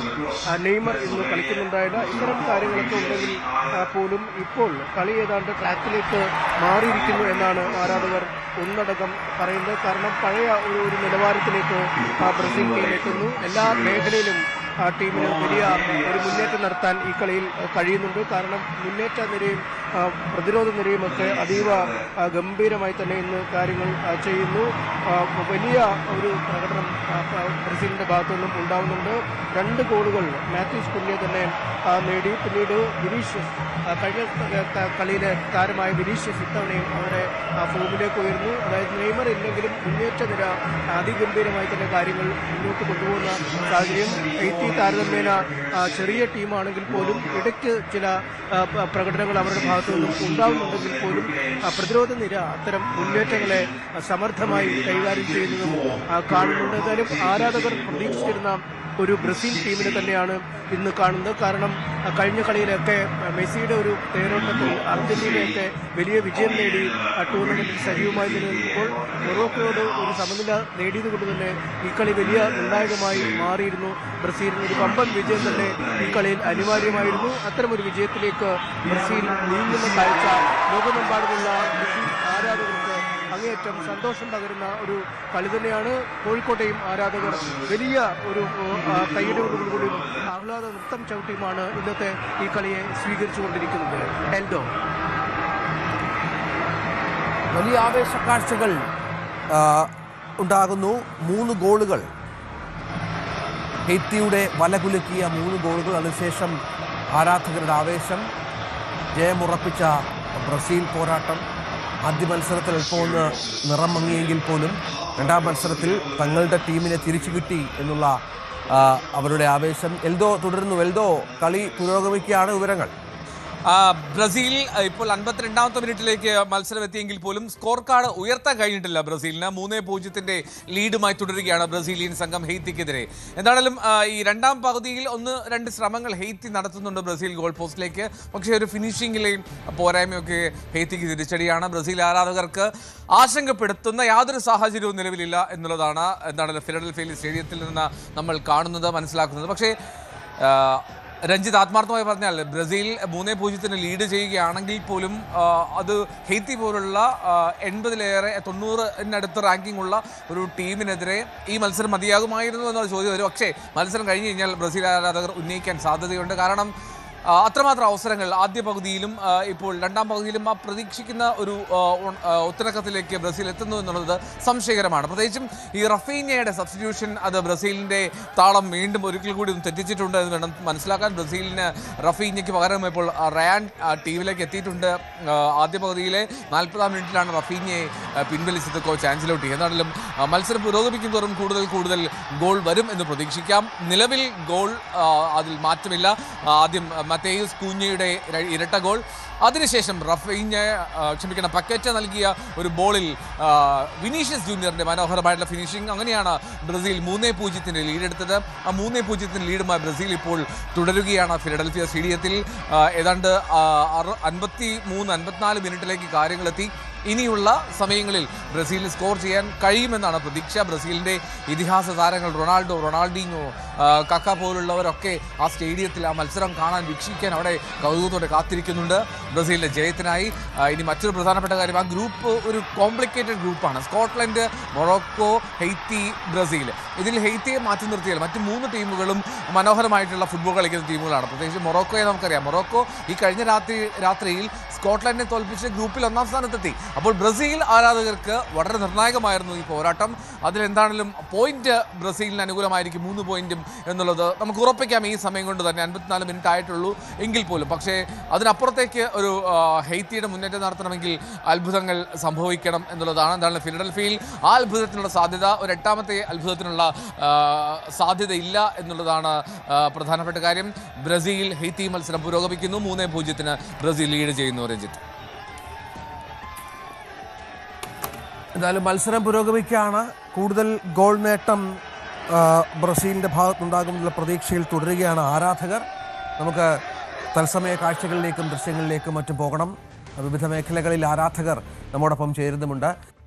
നെയ്മർ ഇന്ന് കളിക്കുന്നുണ്ടായില്ല. ഇത്തരം കാര്യങ്ങളൊക്കെ ഉണ്ടെങ്കിൽ പോലും ഇപ്പോൾ കളി ഏതാണ്ട് ട്രാക്കിലേക്ക് മാറിയിരിക്കുന്നു എന്നാണ് ആരാധകർ ഒന്നടങ്കം പറയുന്നത്. കാരണം പഴയ ഒരു നിലവാരത്തിലേക്ക് ബ്രസീൽ ടീം എത്തുന്നു. എല്ലാ മേഖലയിലും ആ ടീമിന് വലിയ ഒരു മുന്നേറ്റം നടത്താൻ ഈ കളിയിൽ കഴിയുന്നുണ്ട്. കാരണം മുന്നേറ്റ നിരയും പ്രതിരോധ നിരയുമൊക്കെ അതീവ ഗംഭീരമായി തന്നെ ഇന്ന് കാര്യങ്ങൾ ചെയ്യുന്നു. വലിയ ഒരു പ്രകടനം ബ്രസീലിന്റെ ഭാഗത്തു നിന്നും ഉണ്ടാവുന്നുണ്ട്. 2 ഗോളുകൾ മാത്യൂസ് കുഞ്ഞ തന്നെ നേടി. പിന്നീട് വിനീഷ്യസ് കഴിഞ്ഞ കളിയിലെ താരമായ വിനീഷ്യസ് ഇത്തവണയും അവരെ ഫോമിലേക്ക് ഉയർന്നു. അതായത് നെയ്മർ ഇല്ലെങ്കിലും മുന്നേറ്റ നിര അതിഗംഭീരമായി തന്നെ കാര്യങ്ങൾ മുന്നോട്ട് കൊണ്ടുപോകുന്ന സാഹചര്യം. ഹെയ്ത്തി താരതമ്യേന ചെറിയ ടീമാണെങ്കിൽ പോലും ഇടയ്ക്ക് ചില പ്രകടനങ്ങൾ അവരുടെ ഭാഗത്തു നിന്നും ഉണ്ടാകുന്നുണ്ടെങ്കിൽ പോലും പ്രതിരോധ നിര അത്തരം മുന്നേറ്റങ്ങളെ സമർത്ഥമായി കൈകാര്യം ചെയ്യുന്നതും കാണുന്നുണ്ട്. എന്തായാലും ആരാധകർ പ്രതീക്ഷിച്ചിരുന്ന ഒരു ബ്രസീൽ ടീമിനെ തന്നെയാണ് ഇന്ന് കാണുന്നത്. കാരണം കഴിഞ്ഞ കളിയിലൊക്കെ മെസ്സിയുടെ ഒരു തേരോട്ടത്തിൽ അർജന്റീനയൊക്കെ വലിയ വിജയം നേടി ടൂർണമെന്റിൽ സജീവമായി നിലനിൽക്കുമ്പോൾ മൊറോക്കോയോട് ഒരു സമനില നേടിയതുകൊണ്ട് തന്നെ ഈ കളി വലിയ നിർണായകമായി മാറിയിരുന്നു. ബ്രസീലിന് ഒരു വമ്പൻ വിജയം തന്നെ ഈ കളിയിൽ അനിവാര്യമായിരുന്നു. അത്തരമൊരു വിജയത്തിലേക്ക് ബ്രസീൽ നീങ്ങുന്ന കാഴ്ച ലോകമെമ്പാടുമുള്ള ബ്രസീൽ ആരാധകർക്ക് അങ്ങേയറ്റം സന്തോഷം പകരുന്ന ഒരു കളി തന്നെയാണ്. കോഴിക്കോട്ടെയും ആരാധകർ വലിയ ഒരു കയ്യടിയോടുകൂടി ആഹ്ലാദ നൃത്തം ചവിട്ടിയുമാണ് ഇന്നത്തെ ഈ കളിയെ സ്വീകരിച്ചുകൊണ്ടിരിക്കുന്നത്. എൽഡോ, വലിയ ആവേശ കാഴ്ചകൾ ഉണ്ടാകുന്നു. 3 ഗോളുകൾ, ഹെയ്ത്തിയുടെ വലകുലുക്കിയ 3 ഗോളുകൾ. അതിനുശേഷം ആരാധകരുടെ ആവേശം, ജയമുറപ്പിച്ച ബ്രസീൽ പോരാട്ടം. ആദ്യ മത്സരത്തിൽ അല്പമൊന്ന് നിറം മങ്ങിയെങ്കിൽ പോലും 2ാം മത്സരത്തിൽ തങ്ങളുടെ ടീമിനെ തിരിച്ചു കിട്ടി എന്നുള്ള അവരുടെ ആവേശം. എൽദോ തുടരുന്നു. എൽദോ, കളി പുരോഗമിക്കുകയാണ്. വിവരങ്ങൾ. ബ്രസീൽ ഇപ്പോൾ 52ാമത്തെ മിനിറ്റിലേക്ക് മത്സരം എത്തിയെങ്കിൽ പോലും സ്കോർ കാർഡ് ഉയർത്താൻ കഴിഞ്ഞിട്ടില്ല ബ്രസീലിന്. 3-0 ലീഡുമായി തുടരുകയാണ് ബ്രസീലിയൻ സംഘം ഹെയ്ത്തിക്കെതിരെ. എന്തായാലും ഈ 2ാം പകുതിയിൽ 1-2 ശ്രമങ്ങൾ ഹെയ്ത്തി നടത്തുന്നുണ്ട് ബ്രസീൽ ഗോൾ പോസ്റ്റിലേക്ക്. പക്ഷേ ഒരു ഫിനിഷിങ്ങിലെയും പോരായ്മയൊക്കെ ഹെയ്ത്തിക്ക് തിരിച്ചടിയാണ്. ബ്രസീൽ ആരാധകർക്ക് ആശങ്കപ്പെടുത്തുന്ന യാതൊരു സാഹചര്യവും നിലവിലില്ല എന്നുള്ളതാണ് എന്താണ് ഫിലഡൽഫിയ സ്റ്റേഡിയത്തിൽ നിന്ന് നമ്മൾ കാണുന്നത്, മനസ്സിലാക്കുന്നത്. പക്ഷേ രഞ്ജിത്ത്, ആത്മാർത്ഥമായി പറഞ്ഞാൽ ബ്രസീൽ 3-0 ലീഡ് ചെയ്യുകയാണെങ്കിൽ പോലും അത് ഹെയ്ത്തി പോലുള്ള 80-ലേറെ 90-നടുത്ത് റാങ്കിംഗ് ഉള്ള ഒരു ടീമിനെതിരെ ഈ മത്സരം മതിയാകുമായിരുന്നു എന്നുള്ള ചോദ്യം വരും. പക്ഷേ മത്സരം കഴിഞ്ഞ് കഴിഞ്ഞാൽ ബ്രസീൽ ആരാധകർ ഉന്നയിക്കാൻ സാധ്യതയുണ്ട്. കാരണം അത്രമാത്രം അവസരങ്ങൾ ആദ്യ പകുതിയിലും ഇപ്പോൾ 2ാം പകുതിയിലും ആ പ്രതീക്ഷിക്കുന്ന ഒരു ഒത്തിണക്കത്തിലേക്ക് ബ്രസീൽ എത്തുന്നു എന്നുള്ളത് സംശയകരമാണ്. പ്രത്യേകിച്ചും ഈ റഫീഞ്ഞയുടെ സബ്സ്റ്റിറ്റ്യൂഷൻ അത് ബ്രസീലിൻ്റെ താളം വീണ്ടും ഒരിക്കൽ കൂടി തെറ്റിച്ചിട്ടുണ്ട് എന്ന് വേണം മനസ്സിലാക്കാൻ. ബ്രസീലിന് റഫീഞ്ഞയ്ക്ക് പകരം ഇപ്പോൾ റയാൻ ടീമിലേക്ക് എത്തിയിട്ടുണ്ട്. ആദ്യ പകുതിയിലെ 40ാം മിനിറ്റിലാണ് റഫീഞ്ഞയെ പിൻവലിച്ചത് കോച്ച് ആഞ്ചലോട്ടി. എന്നാണെങ്കിലും മത്സരം പുരോഗമിക്കുന്നതോറും കൂടുതൽ ഗോൾ വരും എന്ന് പ്രതീക്ഷിക്കാം. നിലവിൽ ഗോൾ അതിൽ മാറ്റമില്ല. ആദ്യം മത്തേയൂസ് കുഞ്ഞയുടെ ഇരട്ട ഗോൾ, അതിനുശേഷം പക്കറ്റ നൽകിയ ഒരു ബോളിൽ വിനീഷ്യസ് ജൂനിയറിന്റെ മനോഹരമായിട്ടുള്ള ഫിനിഷിംഗ്. അങ്ങനെയാണ് ബ്രസീൽ 3-0 ലീഡെടുത്തത്. ആ 3-0 ലീഡുമായി ബ്രസീൽ ഇപ്പോൾ തുടരുകയാണ് ഫിലഡൽഫിയ സ്റ്റേഡിയത്തിൽ. ഏതാണ്ട് 53-54 മിനിറ്റിലേക്ക് കാര്യങ്ങളെത്തി. ഇനിയുള്ള സമയങ്ങളിൽ ബ്രസീലിന് സ്കോർ ചെയ്യാൻ കഴിയുമെന്നാണ് പ്രതീക്ഷ. ബ്രസീലിൻ്റെ ഇതിഹാസ താരങ്ങൾ റൊണാൾഡീഞ്ഞോ, കക്ക പോലുള്ളവരൊക്കെ ആ സ്റ്റേഡിയത്തിൽ ആ മത്സരം കാണാൻ, വീക്ഷിക്കാൻ അവിടെ കൗതുകത്തോടെ കാത്തിരിക്കുന്നുണ്ട് ബ്രസീലിൻ്റെ ജയത്തിനായി. ഇനി മറ്റൊരു പ്രധാനപ്പെട്ട കാര്യം, ആ ഗ്രൂപ്പ് ഒരു കോംപ്ലിക്കേറ്റഡ് ഗ്രൂപ്പാണ്. Scotland, Morocco, Haiti, Brazil. ഇതിൽ ഹെയ്ത്തിയെ മാറ്റി നിർത്തിയാൽ മറ്റ് 3 ടീമുകളും മനോഹരമായിട്ടുള്ള ഫുട്ബോൾ കളിക്കുന്ന ടീമുകളാണ്. പ്രത്യേകിച്ച് മൊറോക്കോയെ നമുക്കറിയാം. മൊറോക്കോ ഈ കഴിഞ്ഞ രാത്രിയിൽ സ്കോട്ട്ലൻഡിനെ തോൽപ്പിച്ച് ഗ്രൂപ്പിൽ 1ാം സ്ഥാനത്തെത്തി. അപ്പോൾ ബ്രസീൽ ആരാധകർക്ക് വളരെ നിർണായകമായിരുന്നു ഈ പോരാട്ടം. അതിലെന്താണെങ്കിലും പോയിന്റ് ബ്രസീലിന് അനുകൂലമായിരിക്കും. 3 പോയിന്റും എന്നുള്ളത് നമുക്ക് ഉറപ്പിക്കാം ഈ സമയം കൊണ്ട് തന്നെ. 54 മിനിറ്റ് ആയിട്ടുള്ളൂ എങ്കിൽ പോലും. പക്ഷേ അതിനപ്പുറത്തേക്ക് ഒരു ഹെയ്ത്തിയുടെ മുന്നേറ്റം നടത്തണമെങ്കിൽ അത്ഭുതങ്ങൾ സംഭവിക്കണം എന്നുള്ളതാണ്. എന്താണ് ഫിലഡൽഫിയയിൽ ആ അത്ഭുതത്തിനുള്ള സാധ്യത, ഒരു 8ാമത്തെ അത്ഭുതത്തിനുള്ള സാധ്യതയില്ല എന്നുള്ളതാണ് പ്രധാനപ്പെട്ട കാര്യം. ബ്രസീൽ ഹെയ്ത്തി മത്സരം പുരോഗമിക്കുന്നു. 3-0 ബ്രസീൽ ലീഡ് ചെയ്യുന്നു. രഞ്ജിത്ത്, എന്തായാലും മത്സരം പുരോഗമിക്കുകയാണ്. കൂടുതൽ ഗോൾ നേട്ടം ബ്രസീലിൻ്റെ ഭാഗത്തുണ്ടാകുമെന്നുള്ള പ്രതീക്ഷയിൽ തുടരുകയാണ് ആരാധകർ. നമുക്ക് തത്സമയ കാഴ്ചകളിലേക്കും ദൃശ്യങ്ങളിലേക്കും മറ്റും പോകണം. വിവിധ മേഖലകളിൽ ആരാധകർ നമ്മോടൊപ്പം ചേരുന്നുമുണ്ട്.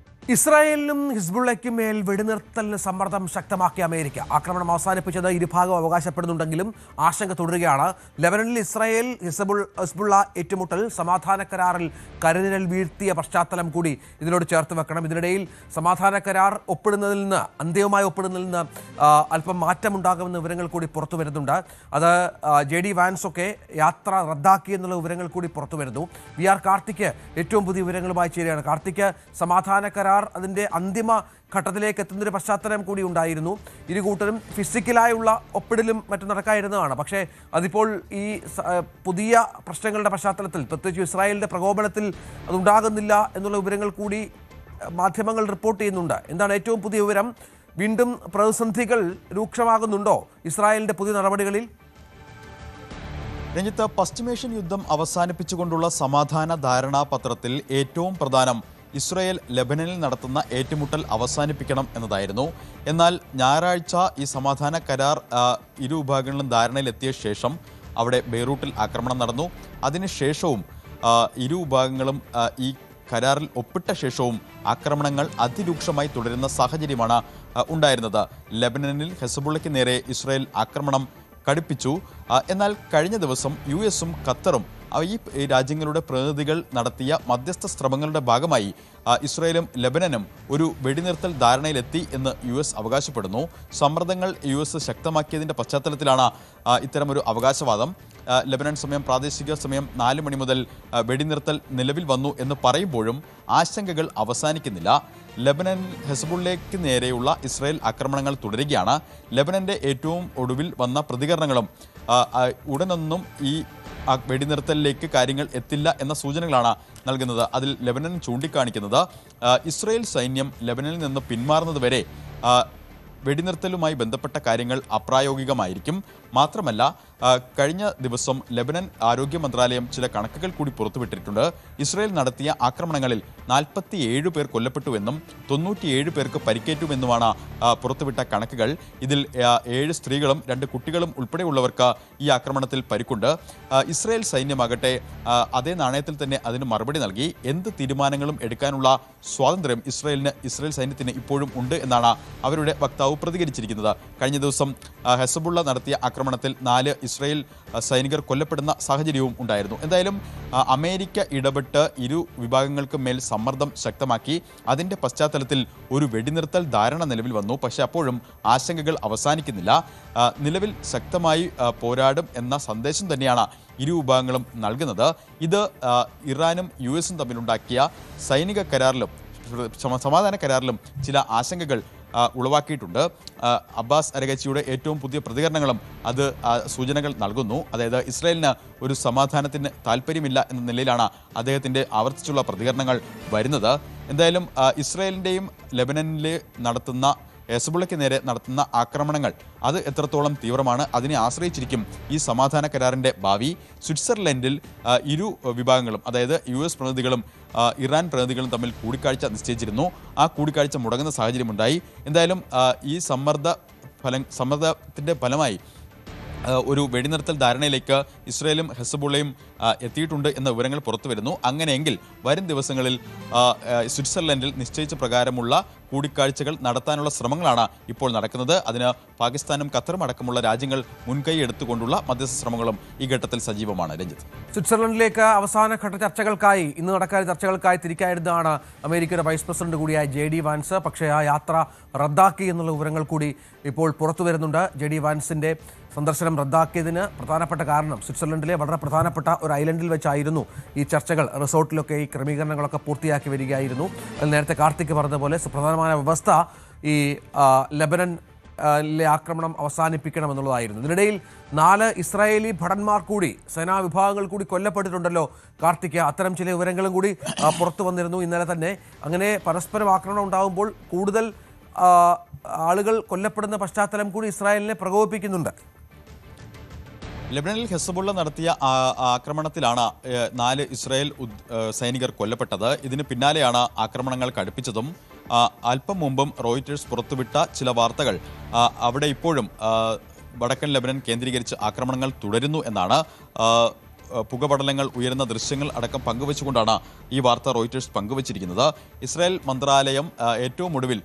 ഇസ്രായേലിനും ഹിസ്ബുള്ളയ്ക്കും മേൽ വെടിനിർത്തലിന് സമ്മർദ്ദം ശക്തമാക്കിയ അമേരിക്ക ആക്രമണം അവസാനിപ്പിച്ചത് ഇരുഭാഗം അവകാശപ്പെടുന്നുണ്ടെങ്കിലും ആശങ്ക തുടരുകയാണ്. ലെബനനിൽ ഇസ്രായേൽ ഹിസ്ബുള്ള ഏറ്റുമുട്ടൽ സമാധാന കരാറിൽ കരുനിഴൽ വീഴ്ത്തിയ പശ്ചാത്തലം കൂടി ഇതിനോട് ചേർത്ത് വെക്കണം. ഇതിനിടയിൽ സമാധാന കരാർ അന്തിമമായി ഒപ്പിടുന്നതിൽ നിന്ന് അല്പം മാറ്റമുണ്ടാകുമെന്ന വിവരങ്ങൾ കൂടി പുറത്തു വരുന്നുണ്ട്. അത് JD വാൻസൊക്കെ യാത്ര റദ്ദാക്കിയെന്നുള്ള വിവരങ്ങൾ കൂടി പുറത്തു വരുന്നു. VR കാർത്തിക് ഏറ്റവും പുതിയ വിവരങ്ങളുമായി ചേരുകയാണ്. കാർത്തിക്, സമാധാന കരാർ അതിൻ്റെ അന്തിമ ഘട്ടത്തിലേക്ക് എത്തുന്നൊരു പശ്ചാത്തലം കൂടി ഉണ്ടായിരുന്നു. ഇരു കൂട്ടരും ഫിസിക്കലായുള്ള ഒപ്പിടലും മറ്റും നടക്കായിരുന്നതാണ്. പക്ഷേ അതിപ്പോൾ ഈ പുതിയ പ്രശ്നങ്ങളുടെ പശ്ചാത്തലത്തിൽ, പ്രത്യേകിച്ച് ഇസ്രായേലിൻ്റെ പ്രകോപനത്തിൽ അതുണ്ടാകുന്നില്ല എന്നുള്ള വിവരങ്ങൾ കൂടി മാധ്യമങ്ങൾ റിപ്പോർട്ട് ചെയ്യുന്നുണ്ട്. എന്താണ് ഏറ്റവും പുതിയ വിവരം? വീണ്ടും പ്രതിസന്ധികൾ രൂക്ഷമാകുന്നുണ്ടോ ഇസ്രായേലിൻ്റെ പുതിയ നടപടികളിൽ? രഞ്ജിത്ത്, പശ്ചിമേഷ്യൻ യുദ്ധം അവസാനിപ്പിച്ചുകൊണ്ടുള്ള സമാധാന ധാരണാപത്രത്തിൽ ഏറ്റവും പ്രധാനം ഇസ്രായേൽ ലെബനനിൽ നടത്തുന്ന ഏറ്റുമുട്ടൽ അവസാനിപ്പിക്കണം എന്നതായിരുന്നു. എന്നാൽ ഞായറാഴ്ച ഈ സമാധാന കരാർ ഇരു വിഭാഗങ്ങളിലും ധാരണയിലെത്തിയ ശേഷം അവിടെ ബെയ്റൂട്ടിൽ ആക്രമണം നടന്നു. അതിനുശേഷവും ഇരു വിഭാഗങ്ങളും ഈ കരാറിൽ ഒപ്പിട്ട ശേഷവും ആക്രമണങ്ങൾ അതിരൂക്ഷമായി തുടരുന്ന സാഹചര്യമാണ് ഉണ്ടായിരുന്നത്. ലെബനനിൽ ഹെസ്ബുള്ളയ്ക്ക് നേരെ ഇസ്രായേൽ ആക്രമണം കടുപ്പിച്ചു. എന്നാൽ കഴിഞ്ഞ ദിവസം US-ഉം ഖത്തറും ഈ രാജ്യങ്ങളുടെ പ്രതിനിധികൾ നടത്തിയ മധ്യസ്ഥ ശ്രമങ്ങളുടെ ഭാഗമായി ഇസ്രായേലും ലെബനനും ഒരു വെടിനിർത്തൽ ധാരണയിലെത്തി എന്ന് US അവകാശപ്പെടുന്നു. സമ്മർദ്ദങ്ങൾ US ശക്തമാക്കിയതിൻ്റെ പശ്ചാത്തലത്തിലാണ് ഇത്തരമൊരു അവകാശവാദം. ലെബനൻ സമയം പ്രാദേശിക സമയം 4 മണി മുതൽ വെടിനിർത്തൽ നിലവിൽ വന്നു എന്ന് പറയുമ്പോഴും ആശങ്കകൾ അവസാനിക്കുന്നില്ല. ലെബനൻ ഹെസ്ബുള്ളയ്ക്ക് നേരെയുള്ള ഇസ്രായേൽ ആക്രമണങ്ങൾ തുടരുകയാണ്. ലെബനൻ്റെ ഏറ്റവും ഒടുവിൽ വന്ന പ്രതികരണങ്ങളും ഉടനൊന്നും ഈ വെടിനിർത്തലിലേക്ക് കാര്യങ്ങൾ എത്തില്ല എന്ന സൂചനകളാണ് നൽകുന്നത്. അതിൽ ലെബനൻ ചൂണ്ടിക്കാണിക്കുന്നത് ഇസ്രായേൽ സൈന്യം ലെബനനിൽ നിന്ന് പിന്മാറുന്നതുവരെ വെടിനിർത്തലുമായി ബന്ധപ്പെട്ട കാര്യങ്ങൾ അപ്രായോഗികമായിരിക്കും. മാത്രമല്ല, കഴിഞ്ഞ ദിവസം ലെബനൻ ആരോഗ്യ മന്ത്രാലയം ചില കണക്കുകൾ കൂടി പുറത്തുവിട്ടിട്ടുണ്ട്. ഇസ്രായേൽ നടത്തിയ ആക്രമണങ്ങളിൽ 47 പേർ കൊല്ലപ്പെട്ടുവെന്നും 97 പേർക്ക് പരിക്കേറ്റുമെന്നുമാണ് പുറത്തുവിട്ട കണക്കുകൾ. ഇതിൽ 7 സ്ത്രീകളും 2 കുട്ടികളും ഉൾപ്പെടെയുള്ളവർക്ക് ഈ ആക്രമണത്തിൽ പരിക്കുണ്ട്. ഇസ്രായേൽ സൈന്യമാകട്ടെ അതേ നാണയത്തിൽ തന്നെ അതിന് മറുപടി നൽകി. എന്ത് തീരുമാനങ്ങളും എടുക്കാനുള്ള സ്വാതന്ത്ര്യം ഇസ്രായേൽ സൈന്യത്തിന് ഇപ്പോഴും ഉണ്ട് എന്നാണ് അവരുടെ വക്താവ് പ്രതികരിച്ചിരിക്കുന്നത്. കഴിഞ്ഞ ദിവസം ഹെസ്ബുള്ള നടത്തിയ ആക്രമണത്തിൽ 4 ഇസ്രായേൽ സൈനികർ കൊല്ലപ്പെടുന്ന സാഹചര്യവും ഉണ്ടായിരുന്നു. എന്തായാലും അമേരിക്ക ഇടപെട്ട് ഇരു വിഭാഗങ്ങൾക്കും മേൽ സമ്മർദ്ദം ശക്തമാക്കി. അതിൻ്റെ പശ്ചാത്തലത്തിൽ ഒരു വെടിനിർത്തൽ ധാരണ നിലവിൽ വന്നു. പക്ഷേ അപ്പോഴും ആശങ്കകൾ അവസാനിക്കുന്നില്ല. നിലവിൽ ശക്തമായി പോരാടും എന്ന സന്ദേശം തന്നെയാണ് ഇരു വിഭാഗങ്ങളും നൽകുന്നത്. ഇത് ഇറാനും US-ഉം തമ്മിലുണ്ടാക്കിയ സൈനിക കരാറിലും സമാധാന കരാറിലും ചില ആശങ്കകൾ ഉളവാക്കിയിട്ടുണ്ട്. അബ്ബാസ് അരഗച്ചിയുടെ ഏറ്റവും പുതിയ പ്രതികരണങ്ങളും അത് സൂചനകൾ നൽകുന്നു. അതായത് ഇസ്രായേലിന് ഒരു സമാധാനത്തിന് താല്പര്യമില്ല എന്ന നിലയിലാണ് അദ്ദേഹത്തിൻ്റെ ആവർത്തിച്ചുള്ള പ്രതികരണങ്ങൾ വരുന്നത്. എന്തായാലും ഇസ്രായേലിൻ്റെയും ലെബനനിൽ നടത്തുന്ന ഹെസ്ബുള്ളയ്ക്ക് നേരെ നടത്തുന്ന ആക്രമണങ്ങൾ അത് എത്രത്തോളം തീവ്രമാണ്, അതിനെ ആശ്രയിച്ചിരിക്കും ഈ സമാധാന കരാറിൻ്റെ ഭാവി. സ്വിറ്റ്സർലൻഡിൽ ഇരു വിഭാഗങ്ങളും, അതായത് US പ്രതിനിധികളും ഇറാൻ പ്രതിനിധികളും തമ്മിൽ കൂടിക്കാഴ്ച നിശ്ചയിച്ചിരുന്നു. ആ കൂടിക്കാഴ്ച മുടങ്ങുന്ന സാഹചര്യമുണ്ടായി. എന്തായാലും ഈ സമ്മർദ്ദത്തിൻ്റെ ഫലമായി ഒരു വെടിനിർത്തൽ ധാരണയിലേക്ക് ഇസ്രായേലും ഹെസ്ബുള്ളയും എത്തിയിട്ടുണ്ട് എന്ന വിവരങ്ങൾ പുറത്തു വരുന്നു. അങ്ങനെയെങ്കിൽ വരും ദിവസങ്ങളിൽ സ്വിറ്റ്സർലൻഡിൽ നിശ്ചയിച്ച പ്രകാരമുള്ള കൂടിക്കാഴ്ചകൾ നടത്താനുള്ള ശ്രമങ്ങളാണ് ഇപ്പോൾ നടക്കുന്നത്. അതിന് പാകിസ്ഥാനും ഖത്തറും അടക്കമുള്ള രാജ്യങ്ങൾ മുൻകൈ എടുത്തുകൊണ്ടുള്ള മധ്യസ്ഥ ശ്രമങ്ങളും ഈ ഘട്ടത്തിൽ സജീവമാണ്. രഞ്ജിത്ത്, സ്വിറ്റ്സർലൻഡിലേക്ക് അവസാനഘട്ട ചർച്ചകൾക്കായി ഇന്ന് നടക്കുന്ന ചർച്ചകൾക്കായി തിരിക്കായിരുന്നതാണ് അമേരിക്കയുടെ വൈസ് പ്രസിഡന്റ് കൂടിയായ JD വാൻസ്. പക്ഷേ ആ യാത്ര റദ്ദാക്കി എന്നുള്ള വിവരങ്ങൾ കൂടി ഇപ്പോൾ പുറത്തു വരുന്നുണ്ട്. JD വാൻസിന്റെ സന്ദർശനം റദ്ദാക്കിയതിന് പ്രധാനപ്പെട്ട കാരണം സ്വിറ്റ്സർലൻഡിലെ വളരെ പ്രധാനപ്പെട്ട ഒരു ഐലൻഡിൽ വെച്ചായിരുന്നു ഈ ചർച്ചകൾ. റിസോർട്ടിലൊക്കെ ഈ ക്രമീകരണങ്ങളൊക്കെ പൂർത്തിയാക്കി വരികയായിരുന്നു. അതിൽ നേരത്തെ കാർത്തിക് പറഞ്ഞതുപോലെ സുപ്രധാനമായ വ്യവസ്ഥ ഈ ലെബനൻ ആക്രമണം അവസാനിപ്പിക്കണമെന്നുള്ളതായിരുന്നു. ഇതിനിടയിൽ 4 ഇസ്രായേലി ഭടന്മാർ കൂടി, സേനാ വിഭാഗങ്ങൾ കൂടി കൊല്ലപ്പെട്ടിട്ടുണ്ടല്ലോ കാർത്തിക്. അത്തരം ചില വിവരങ്ങളും കൂടി പുറത്തു വന്നിരുന്നു ഇന്നലെ തന്നെ. അങ്ങനെ പരസ്പരം ആക്രമണം ഉണ്ടാകുമ്പോൾ കൂടുതൽ ആളുകൾ കൊല്ലപ്പെടുന്ന പശ്ചാത്തലം കൂടി ഇസ്രായേലിനെ പ്രകോപിപ്പിക്കുന്നുണ്ട്. ലെബനനിൽ ഹെസ്ബുള്ള നടത്തിയ ആക്രമണത്തിലാണ് 4 ഇസ്രായേൽ സൈനികർ കൊല്ലപ്പെട്ടത്. ഇതിന് പിന്നാലെയാണ് ആക്രമണങ്ങൾ കടുപ്പിച്ചതും. അല്പം മുമ്പും റോയിറ്റേഴ്സ് പുറത്തുവിട്ട ചില വാർത്തകൾ അവിടെ ഇപ്പോഴും വടക്കൻ ലെബനൻ കേന്ദ്രീകരിച്ച് ആക്രമണങ്ങൾ തുടരുന്നു എന്നാണ്. പുകപടലങ്ങൾ ഉയരുന്ന ദൃശ്യങ്ങൾ അടക്കം പങ്കുവച്ചുകൊണ്ടാണ് ഈ വാർത്ത റോയിറ്റേഴ്സ് പങ്കുവച്ചിരിക്കുന്നത്. ഇസ്രായേൽ മന്ത്രാലയം ഏറ്റവും ഒടുവിൽ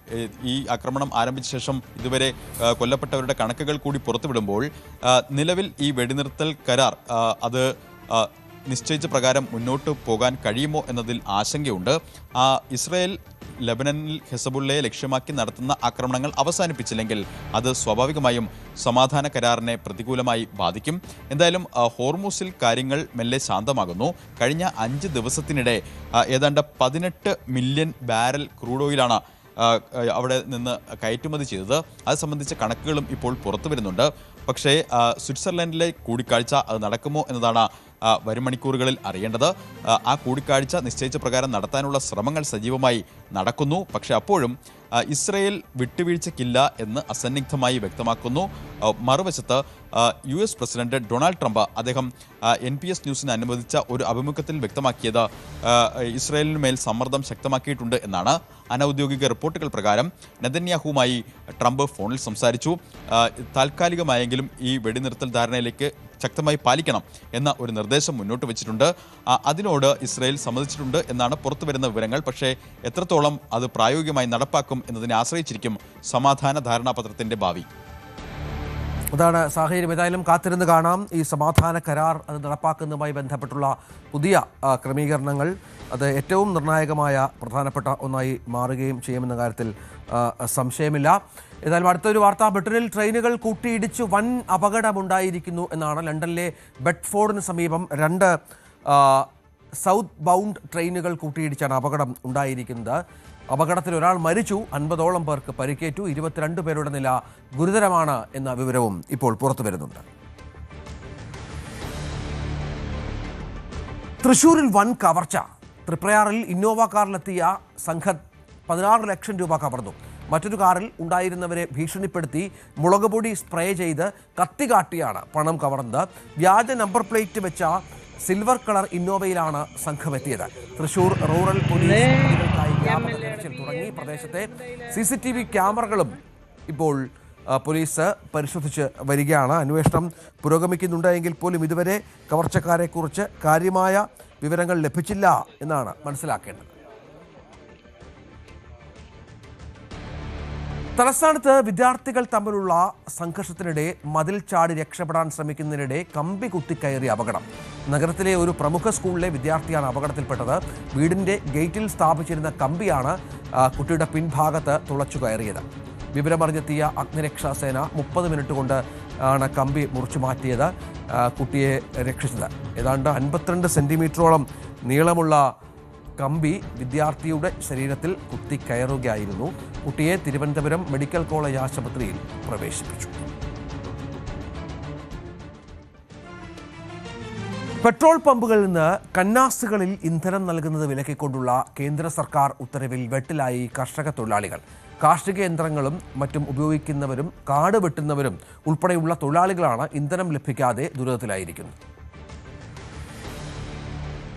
ഈ ആക്രമണം ആരംഭിച്ച ശേഷം ഇതുവരെ കൊല്ലപ്പെട്ടവരുടെ കണക്കുകൾ കൂടി പുറത്തുവിടുമ്പോൾ നിലവിൽ ഈ വെടിനിർത്തൽ കരാർ അത് നിശ്ചയിച്ച പ്രകാരം മുന്നോട്ട് പോകാൻ കഴിയുമോ എന്നതിൽ ആശങ്കയുണ്ട്. ഇസ്രായേൽ ലെബനനിൽ ഹെസബുള്ളയെ ലക്ഷ്യമാക്കി നടത്തുന്ന ആക്രമണങ്ങൾ അവസാനിപ്പിച്ചില്ലെങ്കിൽ അത് സ്വാഭാവികമായും സമാധാന കരാറിനെ പ്രതികൂലമായി ബാധിക്കും. എന്തായാലും ഹോർമൂസിൽ കാര്യങ്ങൾ മെല്ലെ ശാന്തമാകുന്നു. കഴിഞ്ഞ 5 ദിവസത്തിനിടെ ഏതാണ്ട് 18 മില്യൺ ബാരൽ ക്രൂഡ് ഓയിലാണ് അവിടെ നിന്ന് കയറ്റുമതി ചെയ്തത്. അത് സംബന്ധിച്ച കണക്കുകളും ഇപ്പോൾ പുറത്തു വരുന്നുണ്ട്. പക്ഷേ സ്വിറ്റ്സർലൻഡിലെ കൂടിക്കാഴ്ച അത് നടക്കുമോ എന്നതാണ് വരും മണിക്കൂറുകളിൽ അറിയേണ്ടത്. ആ കൂടിക്കാഴ്ച നിശ്ചയിച്ച പ്രകാരം നടത്താനുള്ള ശ്രമങ്ങൾ സജീവമായി നടക്കുന്നു. പക്ഷേ അപ്പോഴും ഇസ്രയേൽ വിട്ടുവീഴ്ചയ്ക്കില്ല എന്ന് അസന്നിഗ്ധമായി വ്യക്തമാക്കുന്നു. മറുവശത്ത് US പ്രസിഡന്റ് ഡൊണാൾഡ് ട്രംപ് അദ്ദേഹം NPS ന്യൂസിന് അനുവദിച്ച ഒരു അഭിമുഖത്തിൽ വ്യക്തമാക്കിയത് ഇസ്രയേലിന് മേൽ സമ്മർദ്ദം ശക്തമാക്കിയിട്ടുണ്ട് എന്നാണ്. അനൌദ്യോഗിക റിപ്പോർട്ടുകൾ പ്രകാരം നെതന്യാഹുവുമായി ട്രംപ് ഫോണിൽ സംസാരിച്ചു. താൽക്കാലികമായെങ്കിലും ഈ വെടിനിർത്തൽ ധാരണയിലേക്ക് ശക്തമായി പാലിക്കണം എന്ന ഒരു നിർദ്ദേശം മുന്നോട്ട് വെച്ചിട്ടുണ്ട്. അതിനോട് ഇസ്രായേൽ സമ്മതിച്ചിട്ടുണ്ട് എന്നാണ് പുറത്തുവരുന്ന വിവരങ്ങൾ. പക്ഷേ എത്രത്തോളം അത് പ്രായോഗികമായി നടപ്പാക്കും എന്നതിനെ ആശ്രയിച്ചിരിക്കും സമാധാന ധാരണാപത്രത്തിന്റെ ഭാവി. അതാണ് സാഹചര്യം. ഏതായാലും കാത്തിരുന്ന് കാണാം ഈ സമാധാന കരാർ അത് നടപ്പാക്കുന്നതുമായി ബന്ധപ്പെട്ടുള്ള പുതിയ ക്രമീകരണങ്ങൾ. അത് ഏറ്റവും നിർണായകമായ പ്രധാനപ്പെട്ട ഒന്നായി മാറുകയും ചെയ്യുമെന്ന കാര്യത്തിൽ സംശയമില്ല. ഏതായാലും അടുത്തൊരു വാർത്ത. ബ്രിട്ടനിൽ ട്രെയിനുകൾ കൂട്ടിയിടിച്ച് വൻ അപകടമുണ്ടായിരിക്കുന്നു എന്നാണ്. ലണ്ടനിലെ ബെഡ്ഫോർഡിന് സമീപം 2 സൗത്ത് ബൗണ്ട് ട്രെയിനുകൾ കൂട്ടിയിടിച്ചാണ് അപകടം ഉണ്ടായിരിക്കുന്നത്. അപകടത്തിൽ ഒരാൾ മരിച്ചു, 50ഓളം പേർക്ക് പരിക്കേറ്റു, 22 പേരുടെ നില ഗുരുതരമാണ് എന്ന വിവരവും ഇപ്പോൾ പുറത്തു വരുന്നുണ്ട്. തൃശൂരിൽ വൻ കവർച്ച. തൃപ്രയാറിൽ ഇന്നോവ കാറിലെത്തിയ സംഘം 16 ലക്ഷം രൂപ കവർന്നു. മറ്റൊരു കാറിൽ ഉണ്ടായിരുന്നവരെ ഭീഷണിപ്പെടുത്തി മുളകുപൊടി സ്പ്രേ ചെയ്ത് കത്തി കാട്ടിയാണ് പണം കവർന്നത്. വ്യാജ നമ്പർ പ്ലേറ്റ് വെച്ച സിൽവർ കളർ ഇന്നോവയിലാണ് സംഘം എത്തിയത്. തൃശൂർ റൂറൽ പോലീസ് വ്യാപക തെരച്ചിൽ തുടങ്ങി. പ്രദേശത്തെ CCTV ക്യാമറകളും ഇപ്പോൾ പോലീസ് പരിശോധിച്ച് വരികയാണ്. അന്വേഷണം പുരോഗമിക്കുന്നുണ്ട് എങ്കിൽ പോലും ഇതുവരെ കവർച്ചക്കാരെക്കുറിച്ച് കാര്യമായ വിവരങ്ങൾ ലഭിച്ചില്ല എന്നാണ് മനസ്സിലാക്കേണ്ടത്. തലസ്ഥാനത്ത് വിദ്യാർത്ഥികൾ തമ്മിലുള്ള സംഘർഷത്തിനിടെ മതിൽ ചാടി രക്ഷപ്പെടാൻ ശ്രമിക്കുന്നതിനിടെ കമ്പി കുത്തിക്കയറിയ അപകടം. നഗരത്തിലെ ഒരു പ്രമുഖ സ്കൂളിലെ വിദ്യാർത്ഥിയാണ് അപകടത്തിൽപ്പെട്ടത്. വീടിൻ്റെ ഗേറ്റിൽ സ്ഥാപിച്ചിരുന്ന കമ്പിയാണ് കുട്ടിയുടെ പിൻഭാഗത്ത് തുളച്ചു കയറിയത്. വിവരമറിഞ്ഞെത്തിയ അഗ്നിരക്ഷാസേന 30 മിനിറ്റ് കൊണ്ട് ആണ് കമ്പി മുറിച്ചു മാറ്റിയത്, കുട്ടിയെ രക്ഷിച്ചത്. ഏതാണ്ട് 52 സെൻറ്റിമീറ്ററോളം നീളമുള്ള കമ്പി വിദ്യാർത്ഥിയുടെ ശരീരത്തിൽ കുത്തിക്കയറുകയായിരുന്നു. കുട്ടിയെ തിരുവനന്തപുരം മെഡിക്കൽ കോളേജ് ആശുപത്രിയിൽ പ്രവേശിപ്പിച്ചു. പെട്രോൾ പമ്പുകളിൽ നിന്ന് കന്നാസുകളിൽ ഇന്ധനം നൽകുന്നത് വിലക്കിക്കൊണ്ടുള്ള കേന്ദ്ര സർക്കാർ ഉത്തരവിൽ വെട്ടിലായി കർഷക തൊഴിലാളികൾ. കാർഷിക യന്ത്രങ്ങളും മറ്റും ഉപയോഗിക്കുന്നവരും കാട് വെട്ടുന്നവരും ഉൾപ്പെടെയുള്ള തൊഴിലാളികളാണ് ഇന്ധനം ലഭിക്കാതെ ദുരിതത്തിലായിരിക്കുന്നത്.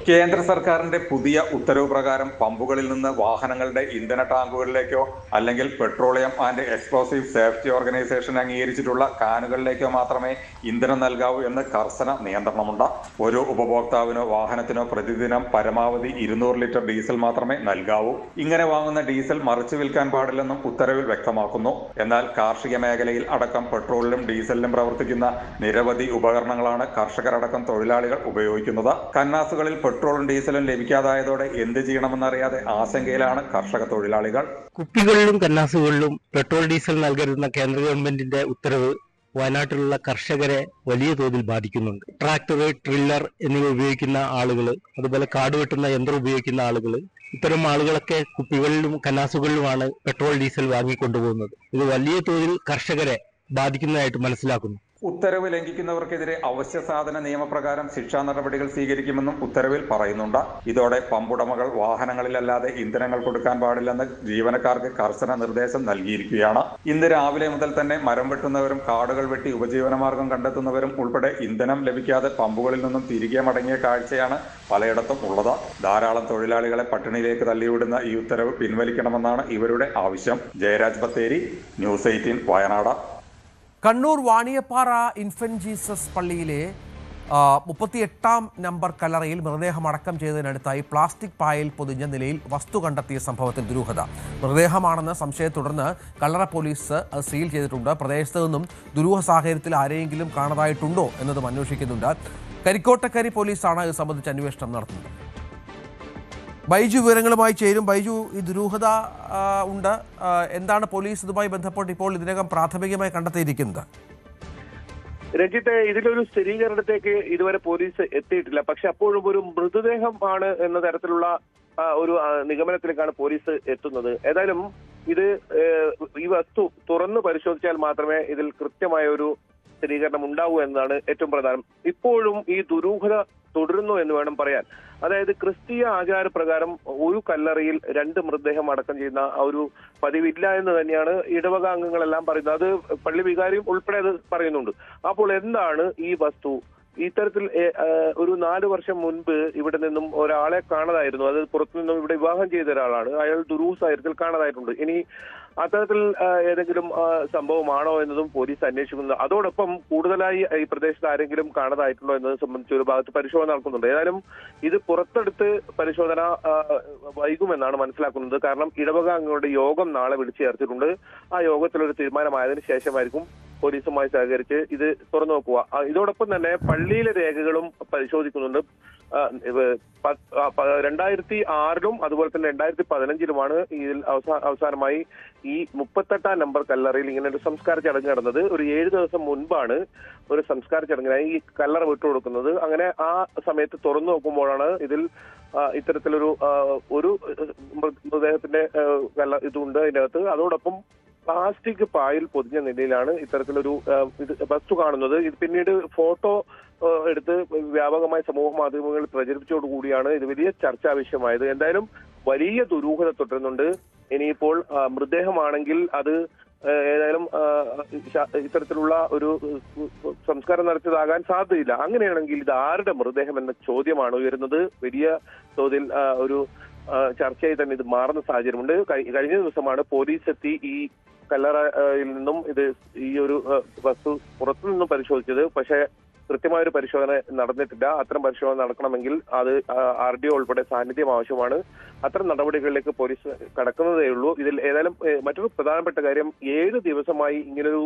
കേന്ദ്ര സർക്കാരിന്റെ പുതിയ ഉത്തരവ് പ്രകാരം പമ്പുകളിൽ നിന്ന് വാഹനങ്ങളുടെ ഇന്ധന ടാങ്കുകളിലേക്കോ അല്ലെങ്കിൽ petroleum and explosive safety organisation അംഗീകരിച്ചിട്ടുള്ള കാനുകളിലേക്കോ മാത്രമേ ഇന്ധനം നൽകാവൂ എന്ന് കർശന നിയന്ത്രണമുണ്ട്. ഒരു ഉപഭോക്താവിനോ വാഹനത്തിനോ പ്രതിദിനം പരമാവധി 200 ലിറ്റർ ഡീസൽ മാത്രമേ നൽകാവൂ. ഇങ്ങനെ വാങ്ങുന്ന ഡീസൽ മറിച്ചു വിൽക്കാൻ പാടില്ലെന്നും ഉത്തരവിൽ വ്യക്തമാക്കുന്നു. എന്നാൽ കാർഷിക മേഖലയിൽ അടക്കം പെട്രോളിലും ഡീസലിലും പ്രവർത്തിക്കുന്ന നിരവധി ഉപകരണങ്ങളാണ് കർഷകരടക്കം തൊഴിലാളികൾ ഉപയോഗിക്കുന്നത്. കന്നാസുകളിൽ പെട്രോളും ഡീസലും ലഭിക്കാതായതോടെ എന്ത് ചെയ്യണമെന്നറിയാതെ ആശങ്കയിലാണ് കർഷക തൊഴിലാളികൾ. കുപ്പികളിലും കന്നാസുകളിലും പെട്രോൾ ഡീസൽ നൽകരുതെന്ന കേന്ദ്ര ഗവൺമെന്റിന്റെ ഉത്തരവ് വയനാട്ടിലുള്ള കർഷകരെ വലിയ തോതിൽ ബാധിക്കുന്നുണ്ട്. ട്രാക്ടർ, ട്രില്ലർ എന്നിവ ഉപയോഗിക്കുന്ന ആളുകൾ, അതുപോലെ കാട് വെട്ടുന്ന യന്ത്രം ഉപയോഗിക്കുന്ന ആളുകൾ, ഇത്തരം ആളുകളൊക്കെ കുപ്പികളിലും കന്നാസുകളിലുമാണ് പെട്രോൾ, ഡീസൽ വാങ്ങിക്കൊണ്ടുപോകുന്നത്. ഇത് വലിയ തോതിൽ കർഷകരെ ബാധിക്കുന്നതായിട്ട് മനസ്സിലാക്കുന്നു. ഉത്തരവ് ലംഘിക്കുന്നവർക്കെതിരെ അവശ്യ സാധന നിയമപ്രകാരം ശിക്ഷാ നടപടികൾ സ്വീകരിക്കുമെന്നും ഉത്തരവിൽ പറയുന്നുണ്ട്. ഇതോടെ പമ്പുടമകൾ വാഹനങ്ങളിലല്ലാതെ ഇന്ധനങ്ങൾ കൊടുക്കാൻ പാടില്ലെന്ന് ജീവനക്കാർക്ക് കർശന നിർദ്ദേശം നൽകിയിരിക്കുകയാണ്. ഇന്ന് രാവിലെ മുതൽ തന്നെ മരം വെട്ടുന്നവരും കാടുകൾ വെട്ടി ഉപജീവനമാർഗം കണ്ടെത്തുന്നവരും ഉൾപ്പെടെ ഇന്ധനം ലഭിക്കാതെ പമ്പുകളിൽ നിന്നും തിരികെ മടങ്ങിയ കാഴ്ചയാണ് പലയിടത്തും ഉള്ളത്. ധാരാളം തൊഴിലാളികളെ പട്ടിണിയിലേക്ക് തള്ളിവിടുന്ന ഈ ഉത്തരവ് പിൻവലിക്കണമെന്നാണ് ഇവരുടെ ആവശ്യം. Jayaraj Bathery, news 18 Wayanad. Kannur Vaniyappara infant Jesus പള്ളിയിലെ 38-ാം നമ്പർ കല്ലറയിൽ മൃതദേഹം അടക്കം ചെയ്തതിനടുത്തായി പ്ലാസ്റ്റിക് പായയിൽ പൊതിഞ്ഞ നിലയിൽ വസ്തു കണ്ടെത്തിയ സംഭവത്തിൽ ദുരൂഹത. മൃതദേഹമാണെന്ന സംശയത്തെ തുടർന്ന് കല്ലറ പോലീസ് സീൽ ചെയ്തിട്ടുണ്ട്. പ്രദേശത്ത് നിന്നും ദുരൂഹ സാഹചര്യത്തിൽ ആരെയെങ്കിലും കാണാതായിട്ടുണ്ടോ എന്നതും അന്വേഷിക്കുന്നുണ്ട്. കരിക്കോട്ടക്കരി പോലീസാണ് ഇത് സംബന്ധിച്ച് അന്വേഷണം നടത്തുന്നത്. ബൈജു വിവരങ്ങളുമായി ചേരും. ബൈജു, ഈ ദുരൂഹത ഉണ്ട്. എന്താണ് പോലീസ് ഇതുമായി ബന്ധപ്പെട്ട് ഇപ്പോൾ ഇതിനകം പ്രാഥമികമായി കണ്ടെത്തിയിരിക്കുന്നത്? രഞ്ജിത്ത്, ഇതിലൊരു സ്ഥിരീകരണത്തേക്ക് ഇതുവരെ പോലീസ് എത്തിയിട്ടില്ല. പക്ഷെ അപ്പോഴും ഒരു മൃതദേഹമാണ് എന്ന തരത്തിലുള്ള ഒരു നിഗമനത്തിലേക്കാണ് പോലീസ് എത്തുന്നത്. ഏതായാലും ഈ വസ്തു തുറന്നു പരിശോധിച്ചാൽ മാത്രമേ ഇതിൽ കൃത്യമായ ഒരു സ്ഥിരീകരണം ഉണ്ടാവൂ എന്നതാണ് ഏറ്റവും പ്രധാനം. ഇപ്പോഴും ഈ ദുരൂഹത തുടരുന്നു എന്ന് വേണം പറയാൻ. അതായത് ക്രിസ്തീയ ആചാരപ്രകാരം ഒരു കല്ലറയിൽ 2 മൃതദേഹം അടക്കം ചെയ്യുന്ന ഒരു പതിവില്ല എന്ന് തന്നെയാണ് ഇടവക അംഗങ്ങളെല്ലാം പറയുന്നത്. അത് പള്ളി വികാരിയും ഉൾപ്പെടെ അത് പറയുന്നുണ്ട്. അപ്പോൾ എന്താണ് ഈ വസ്തു? ഇത്തരത്തിൽ ഒരു 4 വർഷം മുൻപ് ഇവിടെ നിന്നും ഒരാളെ കാണാതായിരുന്നു. അത് പുറത്തുനിന്നും ഇവിടെ വിവാഹം ചെയ്ത ഒരാളാണ്. അയാൾ ദുരൂഹ സാഹചര്യത്തിൽ കാണാതായിട്ടുണ്ട്. ഇനി അത്തരത്തിൽ ഏതെങ്കിലും സംഭവമാണോ എന്നതും പോലീസ് അന്വേഷിക്കുന്നു. അതോടൊപ്പം കൂടുതലായി ഈ പ്രദേശത്ത് ആരെങ്കിലും കാണാതായിട്ടുണ്ടോ എന്നത് സംബന്ധിച്ച് ഒരു ഭാഗത്ത് പരിശോധന നടക്കുന്നുണ്ട്. ഏതായാലും ഇത് പുറത്തെടുത്ത് പരിശോധന വൈകുമെന്നാണ് മനസ്സിലാക്കുന്നത്. കാരണം ഇടവക അംഗങ്ങളുടെ യോഗം നാളെ വിളിച്ചു ചേർത്തിട്ടുണ്ട്. ആ യോഗത്തിലൊരു തീരുമാനമായതിനു ശേഷമായിരിക്കും പോലീസുമായി സഹകരിച്ച് ഇത് തുറന്നു നോക്കുക. ഇതോടൊപ്പം തന്നെ പള്ളിയിലെ രേഖകളും പരിശോധിക്കുന്നുണ്ട്. 2006-ലും അതുപോലെ തന്നെ 2015-ലുമാണ് ഇതിൽ അവസാനമായി ഈ 38-ാം നമ്പർ കല്ലറയിൽ ഇങ്ങനെ ഒരു സംസ്കാര ചടങ്ങ് നടന്നത്. ഒരു 7 ദിവസം മുൻപാണ് ഒരു സംസ്കാര ചടങ്ങിനായി ഈ കല്ലറ വിട്ടുകൊടുക്കുന്നത്. അങ്ങനെ ആ സമയത്ത് തുറന്നു നോക്കുമ്പോഴാണ് ഇതിൽ ഇത്തരത്തിലൊരു മൃതദേഹത്തിന്റെ ഇതുണ്ട് അതിനകത്ത്. അതോടൊപ്പം പ്ലാസ്റ്റിക് പായിൽ പൊതിഞ്ഞ നിലയിലാണ് ഇത്തരത്തിലൊരു വസ്തു കാണുന്നത്. ഇത് പിന്നീട് ഫോട്ടോ എടുത്ത് വ്യാപകമായ സമൂഹ മാധ്യമങ്ങളിൽ പ്രചരിപ്പിച്ചതോടുകൂടിയാണ് ഇത് വലിയ ചർച്ചാ വിഷയമായത്. എന്തായാലും വലിയ ദുരൂഹത തുടരുന്നുണ്ട്. ഇനിയിപ്പോൾ മൃതദേഹമാണെങ്കിൽ അത് ഏതായാലും ഇത്തരത്തിലുള്ള ഒരു സംസ്കാരം നടത്തിയതാകാൻ സാധ്യതയില്ല. അങ്ങനെയാണെങ്കിൽ ഇത് ആരുടെ മൃതദേഹം എന്ന ചോദ്യമാണ് ഉയരുന്നത്. വലിയ തോതിൽ ഒരു ചർച്ചയായി തന്നെ ഇത് മാറുന്ന സാഹചര്യമുണ്ട്. കഴിഞ്ഞ ദിവസമാണ് പോലീസ് എത്തി ഈ കല്ലറയിൽ നിന്നും ഈ ഒരു വസ്തു പുറത്തുനിന്നും പരിശോധിച്ചത്. പക്ഷേ കൃത്യമായൊരു പരിശോധന നടന്നിട്ടില്ല. അത്തരം പരിശോധന നടക്കണമെങ്കിൽ അത് RDO ഉൾപ്പെടെ സാന്നിധ്യം ആവശ്യമാണ്. അത്തരം നടപടികളിലേക്ക് പോലീസ് കടക്കുന്നതേ ഉള്ളൂ. ഇതിൽ ഏതായാലും മറ്റൊരു പ്രധാനപ്പെട്ട കാര്യം, 7 ദിവസമായി ഇങ്ങനൊരു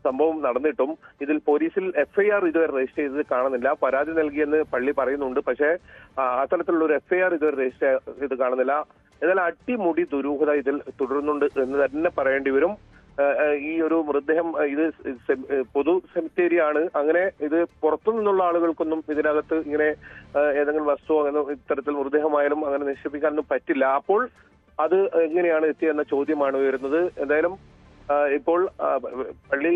സംഭവം നടന്നിട്ടും ഇതിൽ പോലീസിൽ FIR ഇതുവരെ രജിസ്റ്റർ ചെയ്തത് കാണുന്നില്ല. പരാതി നൽകിയെന്ന് പള്ളി പറയുന്നുണ്ട്. പക്ഷേ അത്തരത്തിലുള്ള ഒരു FIR ഇതുവരെ രജിസ്റ്റർ ചെയ്ത് കാണുന്നില്ല. എന്നാൽ അടിമുടി ദുരൂഹത ഇതിൽ തുടരുന്നുണ്ട് എന്ന് തന്നെ പറയേണ്ടി വരും. ഈ ഒരു മൃതദേഹം ഇത് പൊതു സെമിത്തേരിയാണ്. അങ്ങനെ ഇത് പുറത്തു നിന്നുള്ള ആളുകൾക്കൊന്നും ഇതിനകത്ത് ഇങ്ങനെ ഏതെങ്കിലും വസ്തു അങ്ങനെ ഇത്തരത്തിൽ മൃതദേഹമായാലും അങ്ങനെ നിക്ഷേപിക്കാനൊന്നും പറ്റില്ല. അപ്പോൾ അത് എങ്ങനെയാണ് എത്തിയെന്ന ചോദ്യമാണ് ഉയരുന്നത്. എന്തായാലും ഇപ്പോൾ പള്ളി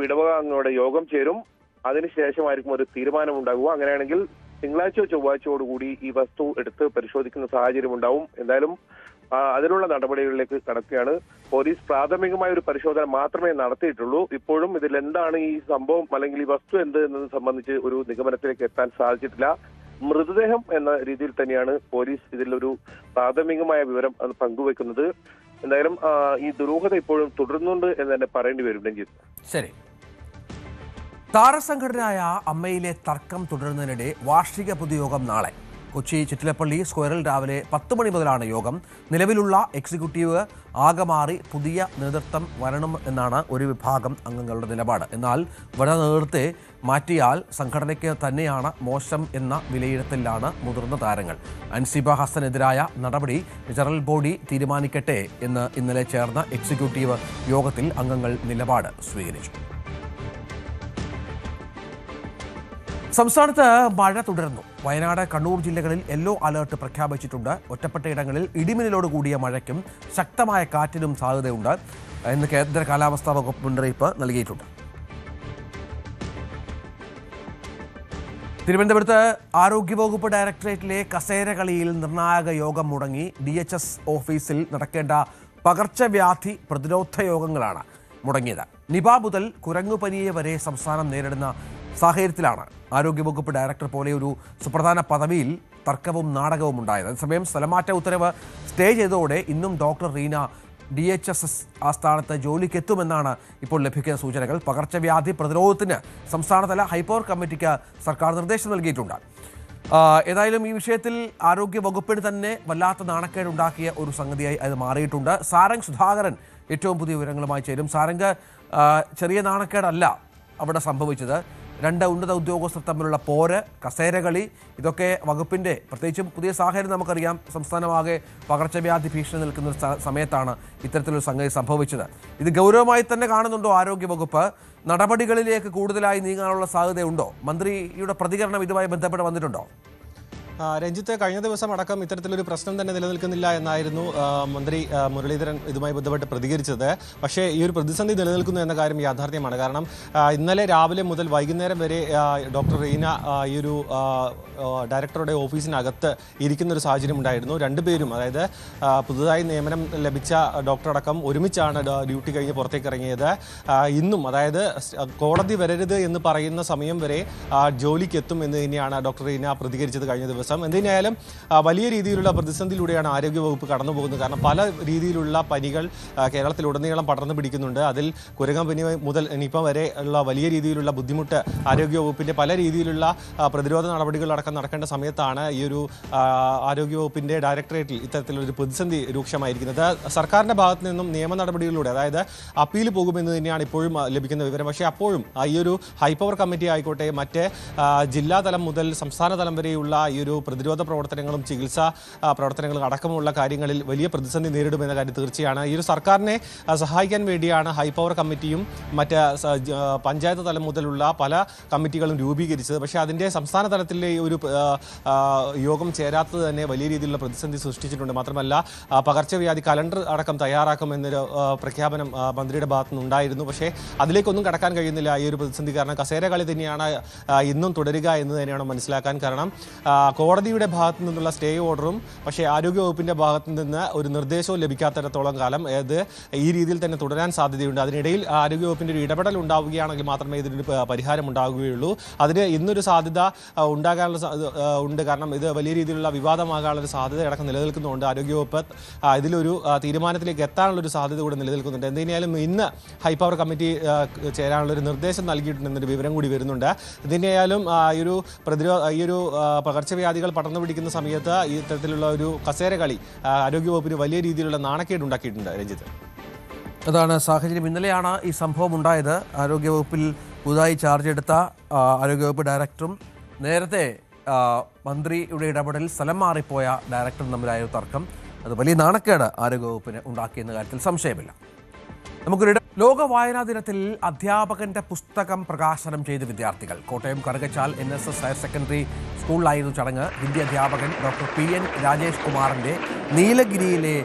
ഇടവക അംഗങ്ങളുടെ യോഗം ചേരും. അതിനുശേഷമായിരിക്കും ഒരു തീരുമാനം ഉണ്ടാകുക. അങ്ങനെയാണെങ്കിൽ തിങ്കളാഴ്ചയോ ചൊവ്വാഴ്ചയോടുകൂടി ഈ വസ്തു എടുത്ത് പരിശോധിക്കുന്ന സാഹചര്യം ഉണ്ടാവും. എന്തായാലും അതിനുള്ള നടപടികളിലേക്ക് കടക്കുകയാണ്. പോലീസ് പ്രാഥമികമായ ഒരു പരിശോധന മാത്രമേ നടത്തിയിട്ടുള്ളൂ. ഇപ്പോഴും ഇതിൽ എന്താണ് ഈ സംഭവം അല്ലെങ്കിൽ ഈ വസ്തു എന്ത് എന്നത് സംബന്ധിച്ച് ഒരു നിഗമനത്തിലേക്ക് എത്താൻ സാധിച്ചിട്ടില്ല. മൃതദേഹം എന്ന രീതിയിൽ തന്നെയാണ് പോലീസ് ഇതിലൊരു പ്രാഥമികമായ വിവരം പങ്കുവെക്കുന്നത്. എന്തായാലും ഈ ദുരൂഹത ഇപ്പോഴും തുടരുന്നുണ്ട് എന്ന് തന്നെ പറയേണ്ടി വരും. രഞ്ജിത്ത്, ശരി. താരസംഘടനയായ അമ്മയിലെ തർക്കം തുടരുന്നതിനിടെ വാർഷിക പൊതുയോഗം നാളെ. കൊച്ചി ചിറ്റിലപ്പള്ളി സ്ക്വയറിൽ രാവിലെ 10 മണി മുതലാണ് യോഗം. നിലവിലുള്ള എക്സിക്യൂട്ടീവ് ആകെ മാറി പുതിയ നേതൃത്വം വരണം എന്നാണ് ഒരു വിഭാഗം അംഗങ്ങളുടെ നിലപാട്. എന്നാൽ വന നേതൃത്വത്തെ മാറ്റിയാൽ സംഘടനയ്ക്ക് തന്നെയാണ് മോശം എന്ന വിലയിരുത്തലിലാണ് മുതിർന്ന താരങ്ങൾ. അൻസിബ ഹസനെതിരായ നടപടി ജനറൽ ബോഡി തീരുമാനിക്കട്ടെ എന്ന് ഇന്നലെ ചേർന്ന എക്സിക്യൂട്ടീവ് യോഗത്തിൽ അംഗങ്ങൾ നിലപാട് സ്വീകരിച്ചു. സംസ്ഥാനത്ത് മഴ തുടരുന്നു. വയനാട്, കണ്ണൂർ ജില്ലകളിൽ യെല്ലോ അലർട്ട് പ്രഖ്യാപിച്ചിട്ടുണ്ട്. ഒറ്റപ്പെട്ട ഇടങ്ങളിൽ ഇടിമിന്നലോട് കൂടിയ മഴയ്ക്കും ശക്തമായ കാറ്റിനും സാധ്യതയുണ്ട് എന്ന് കേന്ദ്ര കാലാവസ്ഥാ വകുപ്പ് മുന്നറിയിപ്പ് നൽകിയിട്ടുണ്ട്. തിരുവനന്തപുരത്ത് ആരോഗ്യവകുപ്പ് ഡയറക്ടറേറ്റിലെ കസേരകളിയിൽ നിർണായക യോഗം മുടങ്ങി. DHS ഓഫീസിൽ നടക്കേണ്ട പകർച്ചവ്യാധി പ്രതിരോധ യോഗങ്ങളാണ് മുടങ്ങിയത്. നിപ മുതൽ കുരങ്ങുപനിയെ വരെ സംസ്ഥാനം നേരിടുന്ന സാഹചര്യത്തിലാണ് ആരോഗ്യവകുപ്പ് ഡയറക്ടർ പോലെ ഒരു സുപ്രധാന പദവിയിൽ തർക്കവും നാടകവും ഉണ്ടായത്. അതേസമയം സ്ഥലമാറ്റ ഉത്തരവ് സ്റ്റേ ചെയ്തതോടെ ഇന്നും ഡോക്ടർ റീന DHS ആസ്ഥാനത്ത് ജോലിക്കെത്തുമെന്നാണ് ഇപ്പോൾ ലഭിക്കുന്ന സൂചനകൾ. പകർച്ചവ്യാധി പ്രതിരോധത്തിന് സംസ്ഥാനതല ഹൈപ്പവർ കമ്മിറ്റിക്ക് സർക്കാർ നിർദ്ദേശം നൽകിയിട്ടുണ്ട്. ഏതായാലും ഈ വിഷയത്തിൽ ആരോഗ്യവകുപ്പിന് തന്നെ വല്ലാത്ത നാണക്കേടുണ്ടാക്കിയ ഒരു സംഗതിയായി അത് മാറിയിട്ടുണ്ട്. സാരംഗ് സുധാകരൻ ഏറ്റവും പുതിയ വിവരങ്ങളുമായി ചേരും. സാരംഗ്, ചെറിയ നാണക്കേടല്ല അവിടെ സംഭവിച്ചത്. രണ്ട് ഉന്നത ഉദ്യോഗസ്ഥർ തമ്മിലുള്ള പോര്, കസേരകളി, ഇതൊക്കെ വകുപ്പിൻ്റെ, പ്രത്യേകിച്ചും പുതിയ സാഹചര്യം നമുക്കറിയാം, സംസ്ഥാനമാകെ പകർച്ചവ്യാധി ഭീഷണി നിൽക്കുന്ന സമയത്താണ് ഇത്തരത്തിലൊരു സംഗതി സംഭവിച്ചത്. ഇത് ഗൗരവമായി തന്നെ കാണുന്നുണ്ടോ ആരോഗ്യവകുപ്പ്? നടപടികളിലേക്ക് കൂടുതലായി നീങ്ങാനുള്ള സാധ്യതയുണ്ടോ? മന്ത്രിയുടെ പ്രതികരണം ഇതുമായി ബന്ധപ്പെട്ട് വന്നിട്ടുണ്ടോ? രഞ്ജിത്ത്, കഴിഞ്ഞ ദിവസം അടക്കം ഇത്തരത്തിലൊരു പ്രശ്നം തന്നെ നിലനിൽക്കുന്നില്ല എന്നായിരുന്നു മന്ത്രി മുരളീധരൻ ഇതുമായി ബന്ധപ്പെട്ട് പ്രതികരിച്ചത്. പക്ഷേ ഈ ഒരു പ്രതിസന്ധി നിലനിൽക്കുന്നു എന്ന കാര്യം യാഥാർത്ഥ്യമാണ്. കാരണം ഇന്നലെ രാവിലെ മുതൽ വൈകുന്നേരം വരെ ഡോക്ടർ റീന ഈ ഒരു ഡയറക്ടറുടെ ഓഫീസിനകത്ത് ഇരിക്കുന്ന ഒരു സാഹചര്യം ഉണ്ടായിരുന്നു. രണ്ടുപേരും, അതായത് പുതുതായി നിയമനം ലഭിച്ച ഡോക്ടർ അടക്കം ഒരുമിച്ചാണ് ഡ്യൂട്ടി കഴിഞ്ഞ് പുറത്തേക്ക് ഇറങ്ങിയത്. ഇന്നും, അതായത് കോടതി വരരുത് എന്ന് പറയുന്ന സമയം വരെ ജോലിക്ക് എത്തും എന്ന് തന്നെയാണ് ഡോക്ടർ റീന പ്രതികരിച്ചത് കഴിഞ്ഞ ദിവസം. എന്തിനായാലും വലിയ രീതിയിലുള്ള പ്രതിസന്ധിയിലൂടെയാണ് ആരോഗ്യവകുപ്പ് കടന്നു പോകുന്നത്. കാരണം പല രീതിയിലുള്ള പനികൾ കേരളത്തിലുടനീളം പടർന്നു പിടിക്കുന്നുണ്ട്. അതിൽ കുരങ്ങപ്പനി മുതൽ നിപ വരെ ഉള്ള വലിയ രീതിയിലുള്ള ബുദ്ധിമുട്ട് ആരോഗ്യവകുപ്പിൻ്റെ പല രീതിയിലുള്ള പ്രതിരോധ നടപടികളടക്കം നടക്കേണ്ട സമയത്താണ് ഈ ഒരു ആരോഗ്യവകുപ്പിൻ്റെ ഡയറക്ടറേറ്റിൽ ഇത്തരത്തിലൊരു പ്രതിസന്ധി രൂക്ഷമായിരിക്കുന്നത്. സർക്കാരിൻ്റെ ഭാഗത്തു നിന്നും നിയമ നടപടികളിലൂടെ, അതായത് അപ്പീൽ പോകുമെന്ന് തന്നെയാണ് ഇപ്പോഴും ലഭിക്കുന്ന വിവരം. പക്ഷേ അപ്പോഴും ഈ ഒരു ഹൈപ്പവർ കമ്മിറ്റി ആയിക്കോട്ടെ, മറ്റ് ജില്ലാതലം മുതൽ സംസ്ഥാന തലം വരെയുള്ള ഈ ഒരു പ്രതിരോധ പ്രവർത്തനങ്ങളും ചികിത്സാ പ്രവർത്തനങ്ങളും അടക്കമുള്ള കാര്യങ്ങളിൽ വലിയ പ്രതിസന്ധി നേരിടുമെന്ന കാര്യം തീർച്ചയാണ്. ഈ ഒരു സർക്കാരിനെ സഹായിക്കാൻ വേണ്ടിയാണ് ഹൈപ്പവർ കമ്മിറ്റിയും മറ്റ് പഞ്ചായത്ത് തലം മുതലുള്ള പല കമ്മിറ്റികളും രൂപീകരിച്ചത്. പക്ഷേ അതിൻ്റെ സംസ്ഥാന തലത്തിലെ ഒരു യോഗം ചേരാത്തത് തന്നെ വലിയ രീതിയിലുള്ള പ്രതിസന്ധി സൃഷ്ടിച്ചിട്ടുണ്ട്. മാത്രമല്ല, പകർച്ചവ്യാധി കലണ്ടർ അടക്കം തയ്യാറാക്കുമെന്നൊരു പ്രഖ്യാപനം മന്ത്രിയുടെ ഭാഗത്തു നിന്നുണ്ടായിരുന്നു. പക്ഷേ അതിലേക്കൊന്നും കടക്കാൻ കഴിയുന്നില്ല ഈ ഒരു പ്രതിസന്ധി. കാരണം കസേരകളി തന്നെയാണ് ഇന്നും തുടരുക എന്ന് തന്നെയാണ് മനസ്സിലാക്കാൻ. കാരണം കോടതിയുടെ ഭാഗത്തു നിന്നുള്ള സ്റ്റേ ഓർഡറും പക്ഷേ ആരോഗ്യവകുപ്പിൻ്റെ ഭാഗത്തു നിന്ന് ഒരു നിർദ്ദേശവും ലഭിക്കാത്തിടത്തോളം കാലം ഇത് ഈ രീതിയിൽ തന്നെ തുടരാൻ സാധ്യതയുണ്ട്. അതിനിടയിൽ ആരോഗ്യവകുപ്പിൻ്റെ ഒരു ഇടപെടൽ ഉണ്ടാവുകയാണെങ്കിൽ മാത്രമേ ഇതിനൊരു പരിഹാരം ഉണ്ടാവുകയുള്ളൂ. അതിന് ഇന്നൊരു സാധ്യത ഉണ്ടാകാനുള്ള ഉണ്ട്. കാരണം ഇത് വലിയ രീതിയിലുള്ള വിവാദമാകാനുള്ളൊരു സാധ്യത അടക്കം നിലനിൽക്കുന്നുണ്ട്. ആരോഗ്യവകുപ്പ് ഇതിലൊരു തീരുമാനത്തിലേക്ക് എത്താനുള്ളൊരു സാധ്യത കൂടെ നിലനിൽക്കുന്നുണ്ട്. എന്തിനായാലും ഇന്ന് ഹൈപ്പവർ കമ്മിറ്റി ചേരാനുള്ളൊരു നിർദ്ദേശം നൽകിയിട്ടുണ്ടെന്നൊരു വിവരം കൂടി വരുന്നുണ്ട്. എന്തിനായാലും ഈ ഒരു പകർച്ചവ്യാധികൾ പടർന്നു പിടിക്കുന്ന സമയത്ത് ഈ തരത്തിലുള്ള ഒരു കസേര കളി ആരോഗ്യവകുപ്പിന് വലിയ രീതിയിലുള്ള നാണക്കേട് ഉണ്ടാക്കിയിട്ടുണ്ട്. രഞ്ജിത്ത്, അതാണ് സാഹചര്യം. ഇന്നലെയാണ് ഈ സംഭവം ഉണ്ടായത്. ആരോഗ്യവകുപ്പിൽ പുതുതായി ചാർജ് എടുത്ത ആരോഗ്യവകുപ്പ് ഡയറക്ടറും നേരത്തെ മന്ത്രിയുടെ ഇടപെടലിൽ സ്ഥലം മാറിപ്പോയ ഡയറക്ടറും തമ്മിലായ തർക്കം, അത് വലിയ നാണക്കേട് ആരോഗ്യവകുപ്പിന് ഉണ്ടാക്കിയെന്ന കാര്യത്തിൽ സംശയമില്ല. നമുക്കൊരു ലോക വായനാ ദിനത്തിൽ അധ്യാപകന്റെ പുസ്തകം പ്രകാശനം ചെയ്ത വിദ്യാർത്ഥികൾ. Kottayam Karukachal NSS higher secondary സ്കൂളിലായിരുന്നു ചടങ്ങ്. ഹിന്ദി അധ്യാപകൻ ഡോക്ടർ PN രാജേഷ് കുമാറിന്റെ നീലഗിരിയിലെ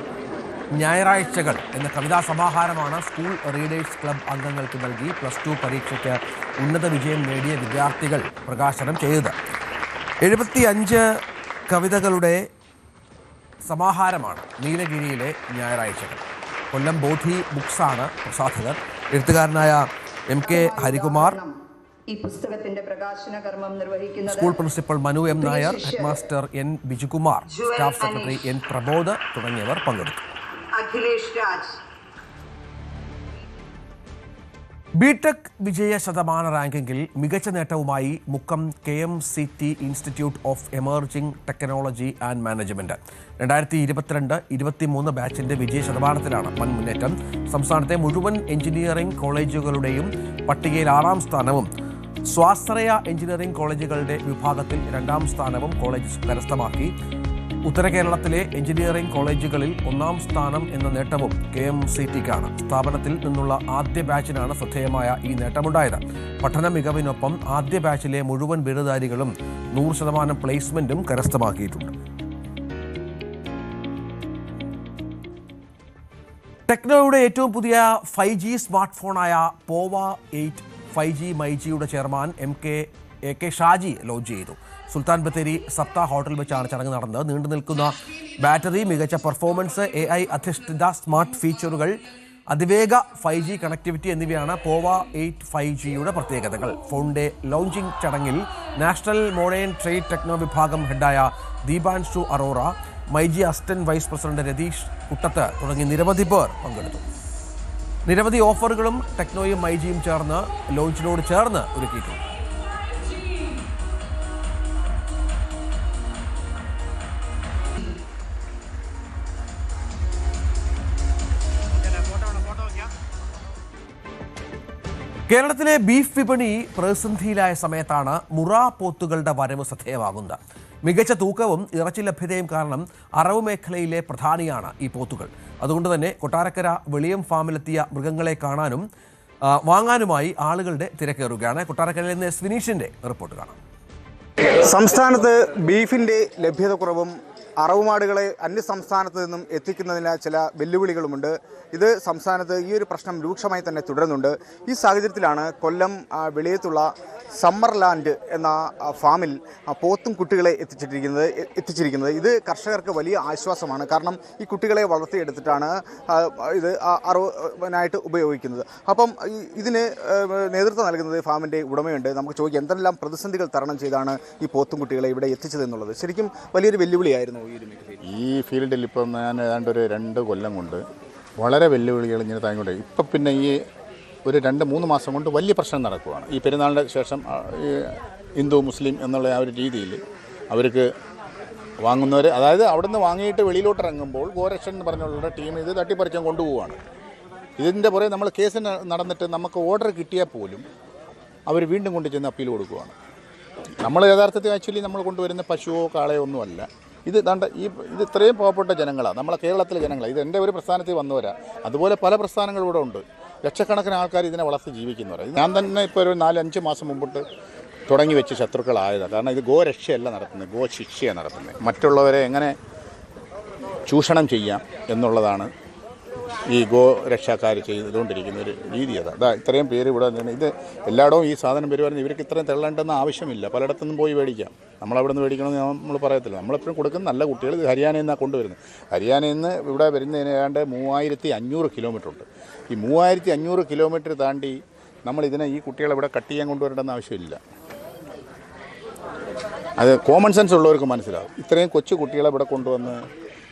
ഞായറാഴ്ചകൾ എന്ന കവിതാ സമാഹാരമാണ് സ്കൂൾ റീഡേഴ്സ് ക്ലബ് അംഗങ്ങൾക്ക് നൽകി +2 പരീക്ഷയ്ക്ക് ഉന്നത വിജയം നേടിയ വിദ്യാർത്ഥികൾ പ്രകാശനം ചെയ്തത്. 75 കവിതകളുടെ സമാഹാരമാണ് നീലഗിരിയിലെ ഞായറാഴ്ചകൾ. കൊല്ലം ബോധി ബുക്സാണ് പ്രസാധകർ. എഴുത്തുകാരനായ MK ഹരികുമാർ, ഈ പുസ്തകത്തിന്റെ പ്രകാശന കർമ്മം നിർവഹിക്കുന്നത് school principal Manu M Nair, headmaster N Bijukumar, staff secretary N Prabodh തുടങ്ങിയവർ പങ്കെടുത്തു. അഖിലേഷ് രാജ് ബിടെക് വിജയ ശതമാന റാങ്കിങ്ങിൽ മികച്ച നേട്ടവുമായി Mukkam KMCT institute of emerging technology and management. 2022-23 ബാച്ചിന്റെ വിജയ ശതമാനത്തിലാണ് വൻ മുന്നേറ്റം. സംസ്ഥാനത്തെ മുഴുവൻ എഞ്ചിനീയറിംഗ് കോളേജുകളുടെയും പട്ടികയിൽ 6ാം സ്ഥാനവും സ്വാശ്രയ എഞ്ചിനീയറിംഗ് കോളേജുകളുടെ വിഭാഗത്തിൽ 2ാം സ്ഥാനവും കോളേജ് കരസ്ഥമാക്കി. ഉത്തര കേരളത്തിലെ എഞ്ചിനീയറിംഗ് കോളേജുകളിൽ 1ാം സ്ഥാനം എന്ന നേട്ടവും KMCTക്കാണ്. സ്ഥാപനത്തിൽ നിന്നുള്ള ആദ്യ ബാച്ചിനാണ് ശ്രദ്ധേയമായ ഈ നേട്ടമുണ്ടായത്. പഠന മികവിനൊപ്പം ആദ്യ ബാച്ചിലെ മുഴുവൻ ബിരുദധാരികളും 100% പ്ലേസ്മെന്റും കരസ്ഥമാക്കിയിട്ടുണ്ട്. ടെക്നോയുടെ ഏറ്റവും പുതിയ 5G സ്മാർട്ട് ഫോണായ പോവ 8 5G മൈജിയുടെ ചെയർമാൻ AK ഷാജി ലോഞ്ച് ചെയ്തു. സുൽത്താൻ ബത്തേരി സപ്ത ഹോട്ടൽ വെച്ചാണ് ചടങ്ങ് നടന്നത്. നീണ്ടുനിൽക്കുന്ന ബാറ്ററി, മികച്ച പെർഫോമൻസ്, AI അധിഷ്ഠിത സ്മാർട്ട് ഫീച്ചറുകൾ, അതിവേഗ 5G കണക്ടിവിറ്റി എന്നിവയാണ് പോവ 8 5Gയുടെ പ്രത്യേകതകൾ. ഫോണിന്റെ ലോഞ്ചിങ് ചടങ്ങിൽ നാഷണൽ മോഡേൺ ട്രേഡ് ടെക്നോ വിഭാഗം ഹെഡായ Deepanshu Arora, myG assistant vice president Ratheesh Kuttath തുടങ്ങി നിരവധി പേർ പങ്കെടുത്തു. നിരവധി ഓഫറുകളും ടെക്നോയും മൈജിയും ചേർന്ന് ലോഞ്ചിനോട് ചേർന്ന് ഒരുക്കിയിട്ടുണ്ട്. കേരളത്തിലെ ബീഫ് വിപണി പ്രതിസന്ധിയിലായ സമയത്താണ് മുറ പോത്തുകളുടെ വരവ് ശ്രദ്ധേയമാകുന്നത്. മികച്ച തൂക്കവും ഇറച്ചി ലഭ്യതയും കാരണം അറവ് മേഖലയിലെ പ്രധാനിയാണ് ഈ പോത്തുകൾ. അതുകൊണ്ട് തന്നെ കൊട്ടാരക്കര വെളിയം ഫാമിലെത്തിയ മൃഗങ്ങളെ കാണാനും വാങ്ങാനുമായി ആളുകളുടെ തിരക്കേറുകയാണ്. കൊട്ടാരക്കരയിൽ നിന്ന് വിനീഷിന്റെ റിപ്പോർട്ട് കാണാം. സംസ്ഥാനത്ത് ബീഫിന്റെ ലഭ്യത കുറവും അറവുമാടുകളെ അന്യസംസ്ഥാനത്ത് നിന്നും എത്തിക്കുന്നതിന് ചില വെല്ലുവിളികളുമുണ്ട്. ഇത് സംസ്ഥാനത്ത് ഈ ഒരു പ്രശ്നം രൂക്ഷമായി തന്നെ തുടരുന്നുണ്ട്. ഈ സാഹചര്യത്തിലാണ് കൊല്ലം വെളിയത്തുള്ള സമ്മർലാൻഡ് എന്ന ഫാമിൽ പോത്തും കുട്ടികളെ എത്തിച്ചിരിക്കുന്നത്. ഇത് കർഷകർക്ക് വലിയ ആശ്വാസമാണ്. കാരണം ഈ കുട്ടികളെ വളർത്തിയെടുത്തിട്ടാണ് ഇത് അറവിനായിട്ട് ഉപയോഗിക്കുന്നത്. അപ്പം ഇതിന് നേതൃത്വം നൽകുന്നത് ഫാമിൻ്റെ ഉടമയുണ്ട്. നമുക്ക് ചോദിക്കാം എന്തെല്ലാം പ്രതിസന്ധികൾ തരണം ചെയ്താണ് ഈ പോത്തും കുട്ടികളെ ഇവിടെ എത്തിച്ചതെന്നുള്ളത്. ശരിക്കും വലിയൊരു വെല്ലുവിളിയായിരുന്നു ഈ ഫീൽഡിൽ. ഇപ്പം ഞാൻ ഏതാണ്ട് ഒരു 2 കൊല്ലം കൊണ്ട് വളരെ വെല്ലുവിളികൾ ഇങ്ങനെ താങ്ങിക്കൊണ്ട് ഇപ്പം പിന്നെ ഈ ഒരു 2-3 മാസം കൊണ്ട് വലിയ പ്രശ്നം നടക്കുകയാണ്. ഈ പെരുന്നാളിൻ്റെ ശേഷം ഈ ഹിന്ദു മുസ്ലിം എന്നുള്ള ആ ഒരു രീതിയിൽ അവർക്ക് വാങ്ങുന്നവർ, അതായത് അവിടെ നിന്ന് വാങ്ങിയിട്ട് വെളിയിലോട്ട് ഇറങ്ങുമ്പോൾ ഗോരക്ഷൻ എന്ന് പറഞ്ഞുള്ള ടീം ഇത് തട്ടിപ്പറിച്ചാൽ കൊണ്ടുപോവുകയാണ്. ഇതിൻ്റെ പുറകെ നമ്മൾ കേസ് നടന്നിട്ട് നമുക്ക് ഓർഡർ കിട്ടിയാൽ പോലും അവർ വീണ്ടും കൊണ്ടു ചെന്ന് അപ്പീൽ കൊടുക്കുകയാണ്. നമ്മൾ യഥാർത്ഥത്തിൽ ആക്ച്വലി നമ്മൾ കൊണ്ടുവരുന്ന പശുവോ കാളയോ ഒന്നുമല്ല. ഇത് ഇത് ഇത്രയും പാവപ്പെട്ട ജനങ്ങളാണ്, നമ്മളെ കേരളത്തിലെ ജനങ്ങളാണ്. ഇത് എൻ്റെ ഒരു പ്രസ്ഥാനത്തിൽ വന്നവരാ. അതുപോലെ പല പ്രസ്ഥാനങ്ങളും ഇവിടെ ഉണ്ട്. ലക്ഷക്കണക്കിന് ആൾക്കാർ ഇതിനെ വളർത്തി ജീവിക്കുന്നവരാണ്. ഞാൻ തന്നെ ഇപ്പോൾ ഒരു 4-5 മാസം മുമ്പിട്ട് തുടങ്ങി വെച്ച് ശത്രുക്കളായതാണ്. കാരണം ഇത് ഗോരക്ഷയല്ല നടത്തുന്നത്, ഗോശിക്ഷയാണ് നടത്തുന്നത്. മറ്റുള്ളവരെ എങ്ങനെ ചൂഷണം ചെയ്യാം എന്നുള്ളതാണ് ഈ ഗോരക്ഷാക്കാർ ചെയ്തുകൊണ്ടിരിക്കുന്ന ഒരു രീതി. അതാ ഇത്രയും പേര് ഇവിടെ ഇത് എല്ലായിടവും ഈ സാധനം വരുവായിരുന്നു. ഇവർക്ക് ഇത്രയും തെള്ളേണ്ടെന്ന് ആവശ്യമില്ല. പലയിടത്തുനിന്നും പോയി മേടിക്കാം. നമ്മളവിടെ നിന്ന് മേടിക്കണമെന്ന് നമ്മൾ പറയത്തില്ല. നമ്മളെപ്പോഴും കൊടുക്കുന്ന നല്ല കുട്ടികൾ ഹരിയാനയിൽ നിന്നാണ് കൊണ്ടുവരുന്നത്. ഹരിയാനയിൽ നിന്ന് ഇവിടെ വരുന്നതിന് ഏതാണ്ട് 3500 കിലോമീറ്റർ ഉണ്ട്. ഈ 3500 കിലോമീറ്റർ താണ്ടി നമ്മളിതിനെ ഈ കുട്ടികളെ ഇവിടെ കട്ട് ചെയ്യാൻ കൊണ്ടുവരേണ്ടെന്ന് ആവശ്യമില്ല. അത് കോമൺ സെൻസ് ഉള്ളവർക്ക് മനസ്സിലാവും. ഇത്രയും കൊച്ചു കുട്ടികളെ ഇവിടെ കൊണ്ടുവന്ന്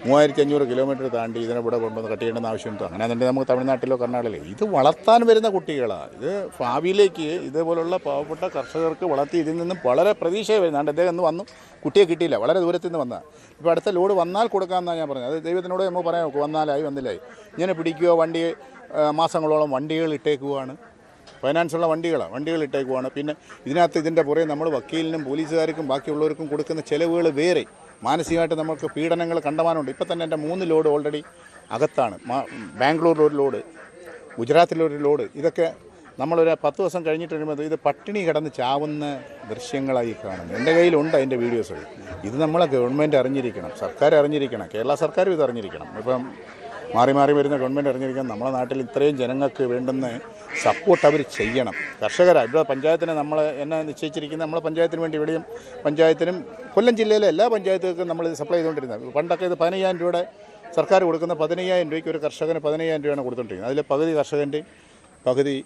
3500 കിലോമീറ്റർ താണ്ടി ഇതിനെ ഇവിടെ കൊണ്ടുവന്ന് കട്ട് ചെയ്യേണ്ടെന്ന് ആവശ്യമുണ്ട്. അങ്ങനെ തന്നെ നമുക്ക് തമിഴ്നാട്ടിലോ കർണാടകയിലോ ഇത് വളർത്താൻ വരുന്ന കുട്ടികളാണ്. ഇത് ഭാവിയിലേക്ക് ഇതേപോലുള്ള പാവപ്പെട്ട കർഷകർക്ക് വളർത്തി ഇതിൽ നിന്നും വളരെ പ്രതീക്ഷ വരുന്നുണ്ട്. അദ്ദേഹം ഒന്ന് വന്നു, കുട്ടിയെ കിട്ടിയില്ല, വളരെ ദൂരത്തിൽ നിന്ന് വന്നാൽ. ഇപ്പോൾ അടുത്ത ലോഡ് വന്നാൽ കൊടുക്കാമെന്നാണ് ഞാൻ പറഞ്ഞത്. അത് ദൈവത്തിനോട് നമ്മൾ പറയാം, വന്നില്ലായി. ഇങ്ങനെ പിടിക്കുക, വണ്ടി മാസങ്ങളോളം വണ്ടികൾ ഇട്ടേക്കുവാണ്. ഫൈനാൻസുള്ള വണ്ടികൾ ഇട്ടേക്കുവാണ്. പിന്നെ ഇതിൻ്റെ പുറകെ നമ്മൾ വക്കീലിനും പോലീസുകാർക്കും ബാക്കിയുള്ളവർക്കും കൊടുക്കുന്ന ചിലവുകൾ വേറെ. മാനസികമായിട്ട് നമുക്ക് പീഡനങ്ങൾ കണ്ടമാനമുണ്ട്. ഇപ്പം തന്നെ എൻ്റെ 3 ലോഡ് ഓൾറെഡി അകത്താണ്. ബാംഗ്ലൂരിലൊരു ലോഡ്, ഗുജറാത്തിലൊരു ലോഡ്. ഇതൊക്കെ നമ്മളൊരു 10 ദിവസം കഴിഞ്ഞിട്ട് വരുമ്പോൾ ഇത് പട്ടിണി കിടന്ന് ചാവുന്ന ദൃശ്യങ്ങളായി കാണുന്നു. എൻ്റെ കയ്യിലുണ്ട് അതിൻ്റെ വീഡിയോസ്. ഇത് നമ്മളെ ഗവൺമെൻറ് അറിഞ്ഞിരിക്കണം, സർക്കാർ അറിഞ്ഞിരിക്കണം, കേരള സർക്കാരും ഇത് അറിഞ്ഞിരിക്കണം. ഇപ്പം മാറി വരുന്ന ഗവൺമെൻറ് അറിഞ്ഞിരിക്കണം. നമ്മുടെ നാട്ടിൽ ഇത്രയും ജനങ്ങൾക്ക് വേണ്ടുന്ന സപ്പോർട്ട് അവർ ചെയ്യണം. കർഷകരാണ് ഇവിടെ പഞ്ചായത്തിന് എന്നെ നിശ്ചയിച്ചിരിക്കുന്ന നമ്മളെ പഞ്ചായത്തിന് വേണ്ടി ഇവിടെയും പഞ്ചായത്തിനും കൊല്ലം ജില്ലയിലെ എല്ലാ പഞ്ചായത്തുകൾക്കും നമ്മൾ ഇത് സപ്ലൈ ചെയ്തുകൊണ്ടിരുന്നത്. പണ്ടൊക്കെ ഇത് 15,000 രൂപയുടെ സർക്കാർ കൊടുക്കുന്ന 15,000 രൂപയ്ക്ക് ഒരു കർഷകന് 15,000 രൂപയാണ് കൊടുത്തുകൊണ്ടിരിക്കുന്നത്. അതിൽ പകുതി കർഷകൻ്റെ പകുതി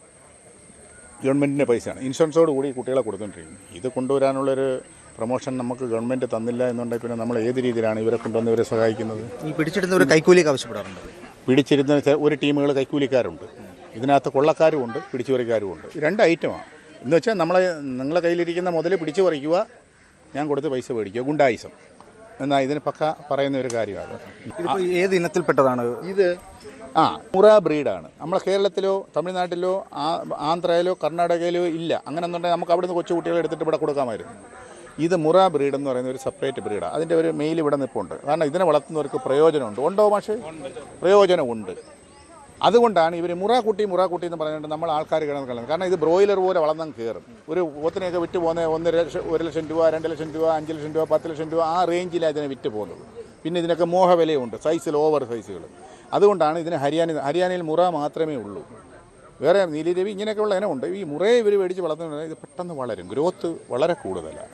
ഗവൺമെൻറ്റിൻ്റെ പൈസയാണ്. ഇൻഷുറൻസോട് കൂടി കുട്ടികളെ കൊടുത്തുകൊണ്ടിരിക്കുന്നത്. ഇത് കൊണ്ടുവരാനുള്ളൊരു പ്രൊമോഷൻ നമുക്ക് ഗവൺമെൻറ് തന്നില്ല എന്നുണ്ടെങ്കിൽ പിന്നെ നമ്മൾ ഏത് രീതിയിലാണ് ഇവരെ കൊണ്ടുവന്ന് ഇവരെ സഹായിക്കുന്നത്? ഈ പിടിച്ചെടുന്നവർ കൈക്കൂലിയൊക്കെ ആവശ്യപ്പെടാറുണ്ട്. പിടിച്ചിരുന്ന ഒരു ടീമുകൾ കൈക്കൂലിക്കാരുണ്ട്, ഇതിനകത്ത് കൊള്ളക്കാരുമുണ്ട്, പിടിച്ചുപറിക്കാരുമുണ്ട്. 2 ഐറ്റമാണ്. എന്ന് വെച്ചാൽ നിങ്ങളെ കയ്യിലിരിക്കുന്ന മുതൽ പിടിച്ചു പറിക്കുക, ഞാൻ കൊടുത്ത് പൈസ മേടിക്കുക, ഗുണ്ടായിസം എന്നാൽ ഇതിന് പക്ക പറയുന്ന ഒരു കാര്യമാണ്. ഇതിപ്പോൾ ഏത് ഇനത്തിൽപ്പെട്ടതാണ് ഇത്? മുറ ബ്രീഡാണ്. നമ്മളെ കേരളത്തിലോ തമിഴ്നാട്ടിലോ ആന്ധ്രയിലോ കർണാടകയിലോ ഇല്ല. അങ്ങനെ എന്നുണ്ടെങ്കിൽ നമുക്ക് അവിടെ നിന്ന് കൊച്ചു കുട്ടികളെ എടുത്തിട്ട് ഇവിടെ കൊടുക്കാമായിരുന്നു. ഇത് മുറ ബ്രീഡ് എന്ന് പറയുന്ന ഒരു സെപ്പറേറ്റ് ബ്രീഡാണ്. അതിൻ്റെ ഒരു മെയിൽ ഇവിടെ നിൽപ്പുണ്ട്. കാരണം ഇതിനെ വളർത്തുന്നവർക്ക് പ്രയോജനമുണ്ട്. ഉണ്ടോ പക്ഷേ പ്രയോജനമുണ്ട്. അതുകൊണ്ടാണ് ഇവർ മുറ കുട്ടി എന്ന് പറഞ്ഞുകൊണ്ട് നമ്മൾ ആൾക്കാർ കിടന്ന് കളയുന്നത്. കാരണം ഇത് ബ്രോയിലർ പോലെ വളർന്നാൽ കയറും. ഒരു പോത്തിനെയൊക്കെ വിറ്റ് പോകുന്നത് 1 ലക്ഷം രൂപ, 2 ലക്ഷം രൂപ, 5 ലക്ഷം രൂപ, 10 ലക്ഷം രൂപ, ആ റേഞ്ചിലാണ് ഇതിനെ വിറ്റ് പോകുന്നത്. പിന്നെ ഇതിനൊക്കെ മോഹവിലയുണ്ട്, സൈസിൽ ഓവർ സൈസുകൾ. അതുകൊണ്ടാണ് ഇതിന് ഹരിയാനയിൽ മുറ മാത്രമേ ഉള്ളൂ. വേറെ നീലിരവി ഇങ്ങനെയൊക്കെയുള്ള ഇനമുണ്ട്. ഈ മുറയെ ഇവർ മേടിച്ച് വളർത്തുന്നത് ഇത് പെട്ടെന്ന് വളരും, ഗ്രോത്ത് വളരെ കൂടുതലാണ്.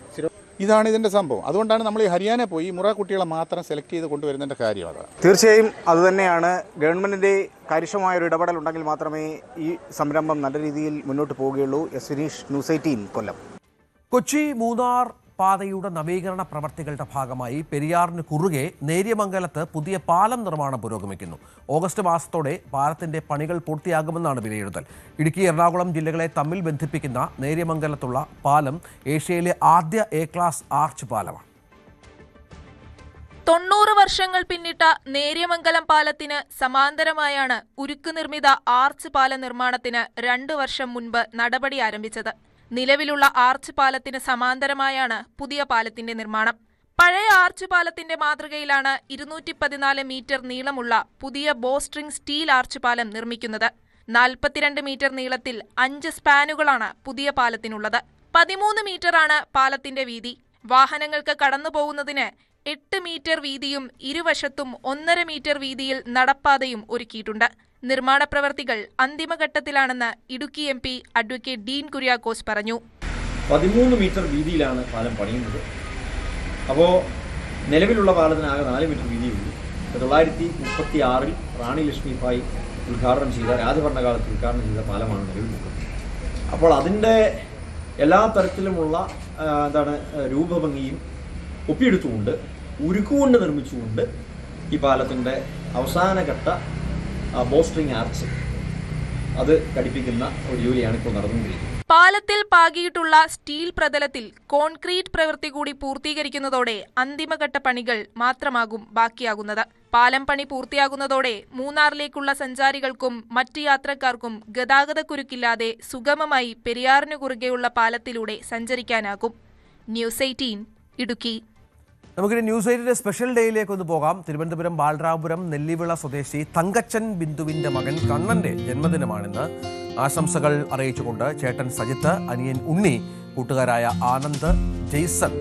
ഇതാണ് ഇതിൻ്റെ സംഭവം. അതുകൊണ്ടാണ് നമ്മൾ ഈ ഹരിയാന പോയി മുറ കുട്ടികളെ മാത്രം സെലക്ട് ചെയ്ത് കൊണ്ടുവരുന്നതിൻ്റെ കാര്യം അതാണ്. തീർച്ചയായും അതുതന്നെയാണ്. ഗവൺമെൻറ്റിൻ്റെ കാര്യക്ഷമായൊരു ഇടപെടൽ ഉണ്ടെങ്കിൽ മാത്രമേ ഈ സംരംഭം നല്ല രീതിയിൽ മുന്നോട്ട് പോവുകയുള്ളൂ. എസ് വിനീഷ്, ന്യൂസ് 18 കൊല്ലം. കൊച്ചി മൂന്നാർ പാതയുടെ നവീകരണ പ്രവർത്തികളുടെ ഭാഗമായി പെരിയാറിന് കുറുകെ നേര്യമംഗലത്ത് പുതിയ പാലം നിർമ്മാണം പുരോഗമിക്കുന്നു. ഓഗസ്റ്റ് മാസത്തോടെ പാലത്തിന്റെ പണികൾ പൂർത്തിയാകുമെന്നാണ് വിലയിരുത്തൽ. ഇടുക്കി, എറണാകുളം ജില്ലകളെ തമ്മിൽ ബന്ധിപ്പിക്കുന്ന നേര്യമംഗലത്തുള്ള പാലം ഏഷ്യയിലെ ആദ്യ എ ക്ലാസ് ആർച്ച് പാലമാണ്. 90 വർഷങ്ങൾ പിന്നിട്ട നേര്യമംഗലം പാലത്തിന് സമാന്തരമായാണ് ഉരുക്ക് നിർമ്മിത ആർച്ച് പാല നിർമ്മാണത്തിന് 2 വർഷം മുൻപ് നടപടി ആരംഭിച്ചത്. നിലവിലുള്ള ആർച്ച് പാലത്തിന് സമാന്തരമായാണ് പുതിയ പാലത്തിന്റെ നിർമ്മാണം. പഴയ ആർച്ച് പാലത്തിന്റെ മാതൃകയിലാണ് 214 മീറ്റർ നീളമുള്ള പുതിയ ബോസ്ട്രിംഗ് സ്റ്റീൽ ആർച്ച് പാലം നിർമ്മിക്കുന്നത്. 42 മീറ്റർ നീളത്തിൽ 5 സ്പാനുകളാണ് പുതിയ പാലത്തിനുള്ളത്. 13 മീറ്ററാണ് പാലത്തിന്റെ വീതി. വാഹനങ്ങൾക്ക് കടന്നുപോകുന്നതിന് 8 മീറ്റർ വീതിയും ഇരുവശത്തും 1.5 മീറ്റർ വീതിയിൽ നടപ്പാതയും ഒരുക്കിയിട്ടുണ്ട്. നിർമ്മാണ പ്രവർത്തികൾ അന്തിമഘട്ടത്തിലാണെന്ന് ഇടുക്കി MP അഡ്വക്കേറ്റ് ഡീൻ കുര്യാക്കോസ് പറഞ്ഞു. 13 മീറ്റർ വീതിയിലാണ് പാലം പണിയുന്നത്. അപ്പോൾ നിലവിലുള്ള പാലത്തിന് ആകെ 4 മീറ്റർ വീതിയുള്ളൂ. 1936 റാണി ലക്ഷ്മിഭായ് ഉദ്ഘാടനം ചെയ്ത, രാജഭരണകാലത്ത് ഉദ്ഘാടനം ചെയ്ത പാലമാണ് നിലവിൽ നിൽക്കുന്നത്. അപ്പോൾ അതിൻ്റെ എല്ലാ തരത്തിലുമുള്ള രൂപഭംഗിയും ഒപ്പിയെടുത്തുകൊണ്ട് ഉരുക്കുകൊണ്ട് നിർമ്മിച്ചുകൊണ്ട് ഈ പാലത്തിൻ്റെ അവസാനഘട്ട ബോസ്ട്രിംഗ് ആർച്ച് അത് ഘടിപ്പിക്കുന്ന ഒരു ജോലിയാണ് ഇപ്പോൾ നടന്നുകൊണ്ടിരിക്കുന്നത്. പാലത്തിൽ പാകിയിട്ടുള്ള സ്റ്റീൽ പ്രതലത്തിൽ കോൺക്രീറ്റ് പ്രവൃത്തി കൂടി പൂർത്തീകരിക്കുന്നതോടെ അന്തിമഘട്ട പണികൾ മാത്രമാകും ബാക്കിയാകുന്നത്. പാലം പണി പൂർത്തിയാകുന്നതോടെ മൂന്നാറിലേക്കുള്ള സഞ്ചാരികൾക്കും മറ്റ് യാത്രക്കാർക്കും ഗതാഗതക്കുരുക്കില്ലാതെ സുഗമമായി പെരിയാറിനു കുറുകെയുള്ള പാലത്തിലൂടെ സഞ്ചരിക്കാനാകും. ന്യൂസ് 18 ഇടുക്കി. നമുക്കിനി ന്യൂസ് 18 സ്പെഷ്യൽ ഡേയിലേക്ക് ഒന്ന് പോകാം. തിരുവനന്തപുരം ബാലരാമപുരം നെല്ലിവിള സ്വദേശി തങ്കച്ചൻ ബിന്ദുവിന്റെ മകൻ കണ്ണന്റെ ജന്മദിനമാണെന്ന് ആശംസകൾ അറിയിച്ചുകൊണ്ട് ചേട്ടൻ സജിത്ത്, അനിയൻ ഉണ്ണി, കൂട്ടുകാരായ ആനന്ദ്, ജെയ്സൺ,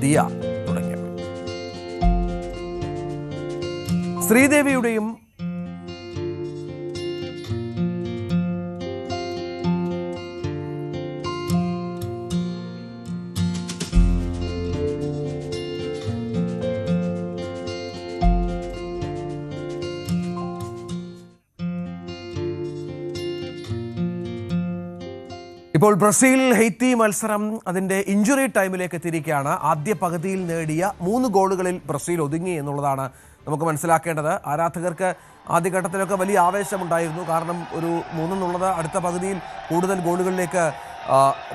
ദിയ തുടങ്ങിയവർ. ശ്രീദേവിയുടെയും ഇപ്പോൾ ബ്രസീൽ ഹെയ്ത്തി മത്സരം അതിൻ്റെ ഇഞ്ചുറി ടൈമിലേക്ക് എത്തിയിരിക്കുകയാണ്. ആദ്യ പകുതിയിൽ നേടിയ 3 ഗോളുകളിൽ ബ്രസീൽ ഒതുങ്ങി എന്നുള്ളതാണ് നമുക്ക് മനസ്സിലാക്കേണ്ടത്. ആരാധകർക്ക് ആദ്യഘട്ടത്തിലൊക്കെ വലിയ ആവേശമുണ്ടായിരുന്നു. കാരണം ഒരു 3 എന്നുള്ളത് അടുത്ത പകുതിയിൽ കൂടുതൽ ഗോളുകളിലേക്ക്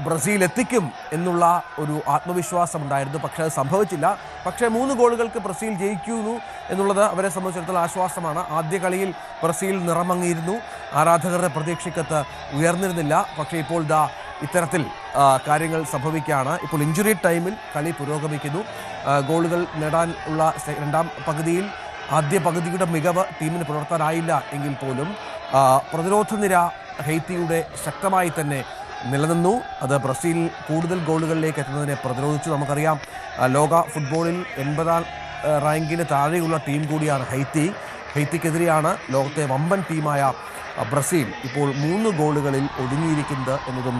ബ്രസീൽ എത്തിക്കും എന്നുള്ള ഒരു ആത്മവിശ്വാസം ഉണ്ടായിരുന്നു. പക്ഷേ അത് സംഭവിച്ചില്ല. പക്ഷേ 3 ഗോളുകൾക്ക് ബ്രസീൽ ജയിക്കുന്നു എന്നുള്ളത് അവരെ സംബന്ധിച്ചിടത്തോളം ആശ്വാസമാണ്. ആദ്യ കളിയിൽ ബ്രസീൽ നിറമങ്ങിയിരുന്നു. ആരാധകരുടെ പ്രതീക്ഷയ്ക്കത്ത് ഉയർന്നിരുന്നില്ല. പക്ഷേ ഇപ്പോൾ ഇത്തരത്തിൽ കാര്യങ്ങൾ സംഭവിക്കുകയാണ്. ഇപ്പോൾ ഇഞ്ചുറി ടൈമിൽ കളി പുരോഗമിക്കുന്നു. ഗോളുകൾ നേടാൻ ഉള്ള രണ്ടാം പകുതിയിൽ ആദ്യ പകുതിയുടെ മികവ് ടീമിന് പുലർത്താനായില്ല എങ്കിൽ പോലും പ്രതിരോധ നിര ഹെയ്ത്തിയുടെ ശക്തമായി തന്നെ നിലനിന്നു. അത് ബ്രസീൽ കൂടുതൽ ഗോളുകളിലേക്ക് എത്തുന്നതിനെ പ്രതിരോധിച്ചു. നമുക്കറിയാം, ലോക ഫുട്ബോളിൽ 80ാം റാങ്കിന് താഴെയുള്ള ടീം കൂടിയാണ് ഹെയ്ത്തി. ഹെയ്ത്തിക്കെതിരെയാണ് ലോകത്തെ വമ്പൻ ടീമായ ബ്രസീൽ ഇപ്പോൾ 3 ഗോളുകളിൽ ഒതുങ്ങിയിരിക്കുന്നത് എന്നതും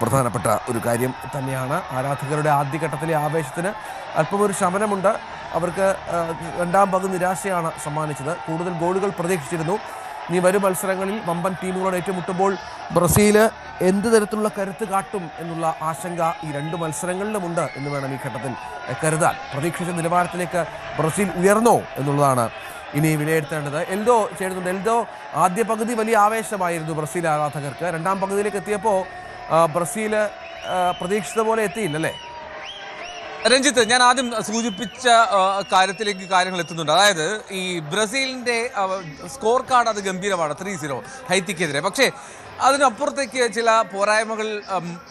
പ്രധാനപ്പെട്ട ഒരു കാര്യം തന്നെയാണ്. ആരാധകരുടെ ആദ്യഘട്ടത്തിലെ ആവേശത്തിന് അല്പമൊരു ശമനമുണ്ട്. അവർക്ക് രണ്ടാം പകുതി നിരാശയാണ് സമ്മാനിച്ചത്. കൂടുതൽ ഗോളുകൾ പ്രതീക്ഷിച്ചിരുന്നു. ഇനി വരും മത്സരങ്ങളിൽ വമ്പൻ ടീമുകളോട് ഏറ്റുമുട്ടുമ്പോൾ ബ്രസീൽ എന്ത് തരത്തിലുള്ള കരുത്ത് കാട്ടും എന്നുള്ള ആശങ്ക ഈ 2 മത്സരങ്ങളിലുമുണ്ട് എന്ന് വേണം ഈ ഘട്ടത്തിൽ കരുതാൻ. പ്രതീക്ഷിച്ച നിലവാരത്തിലേക്ക് ബ്രസീൽ ഉയർന്നോ എന്നുള്ളതാണ് ഇനി വിലയിരുത്തേണ്ടത്. എൽദോ ചേരുന്നുണ്ട്. എൽദോ, ആദ്യ പകുതി വലിയ ആവേശമായിരുന്നു ബ്രസീൽ ആരാധകർക്ക്. രണ്ടാം പകുതിയിലേക്ക് എത്തിയപ്പോൾ ബ്രസീൽ പ്രതീക്ഷിച്ച പോലെ എത്തിയില്ലല്ലേ? രഞ്ജിത്ത്, ഞാൻ ആദ്യം സൂചിപ്പിച്ച കാര്യത്തിലേക്ക് കാര്യങ്ങൾ എത്തുന്നുണ്ട്. അതായത് ഈ ബ്രസീലിന്റെ സ്കോർ കാർഡ് അത് ഗംഭീരമാണ്, 3-0 ഹൈത്തിക്കെതിരെ. പക്ഷേ അതിനപ്പുറത്തേക്ക് ചില പോരായ്മകൾ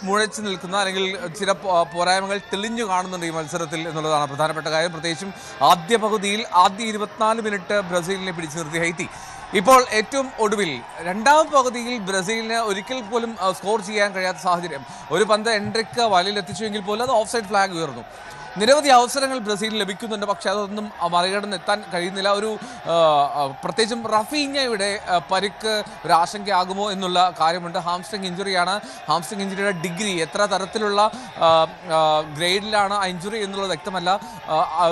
മുഴച്ചു നിൽക്കുന്ന അല്ലെങ്കിൽ ചില പോരായ്മകൾ തെളിഞ്ഞു കാണുന്നുണ്ട് ഈ മത്സരത്തിൽ എന്നുള്ളതാണ് പ്രധാനപ്പെട്ട കാര്യം. പ്രത്യേകിച്ചും ആദ്യ പകുതിയിൽ ആദ്യ 24 മിനിറ്റ് ബ്രസീലിനെ പിടിച്ചു നിർത്തി ഹൈത്തി. ഇപ്പോൾ ഏറ്റവും ഒടുവിൽ രണ്ടാം പകുതിയിൽ ബ്രസീലിന് ഒരിക്കൽ പോലും സ്കോർ ചെയ്യാൻ കഴിയാത്ത സാഹചര്യം. ഒരു പന്ത് എൻട്രിക്ക് വലയിലെത്തിച്ചുവെങ്കിൽ പോലും അത് ഓഫ് സൈഡ് ഫ്ലാഗ് ഉയർന്നു. നിരവധി അവസരങ്ങൾ ബ്രസീലിന് ലഭിക്കുന്നുണ്ട്, പക്ഷെ അതൊന്നും മറികടന്നെത്താൻ കഴിയുന്നില്ല. പ്രത്യേകിച്ചും റഫീഞ്ഞയുടെ പരിക്ക് ഒരു ആശങ്കയാകുമോ എന്നുള്ള കാര്യമുണ്ട്. ഹാംസ്ട്രിങ് ഇഞ്ചുറിയാണ്. ഹാംസ്ട്രിങ് ഇഞ്ചുറിയുടെ ഡിഗ്രി എത്ര തരത്തിലുള്ള ഗ്രേഡിലാണ് ആ ഇഞ്ചുറി എന്നുള്ളത് വ്യക്തമല്ല.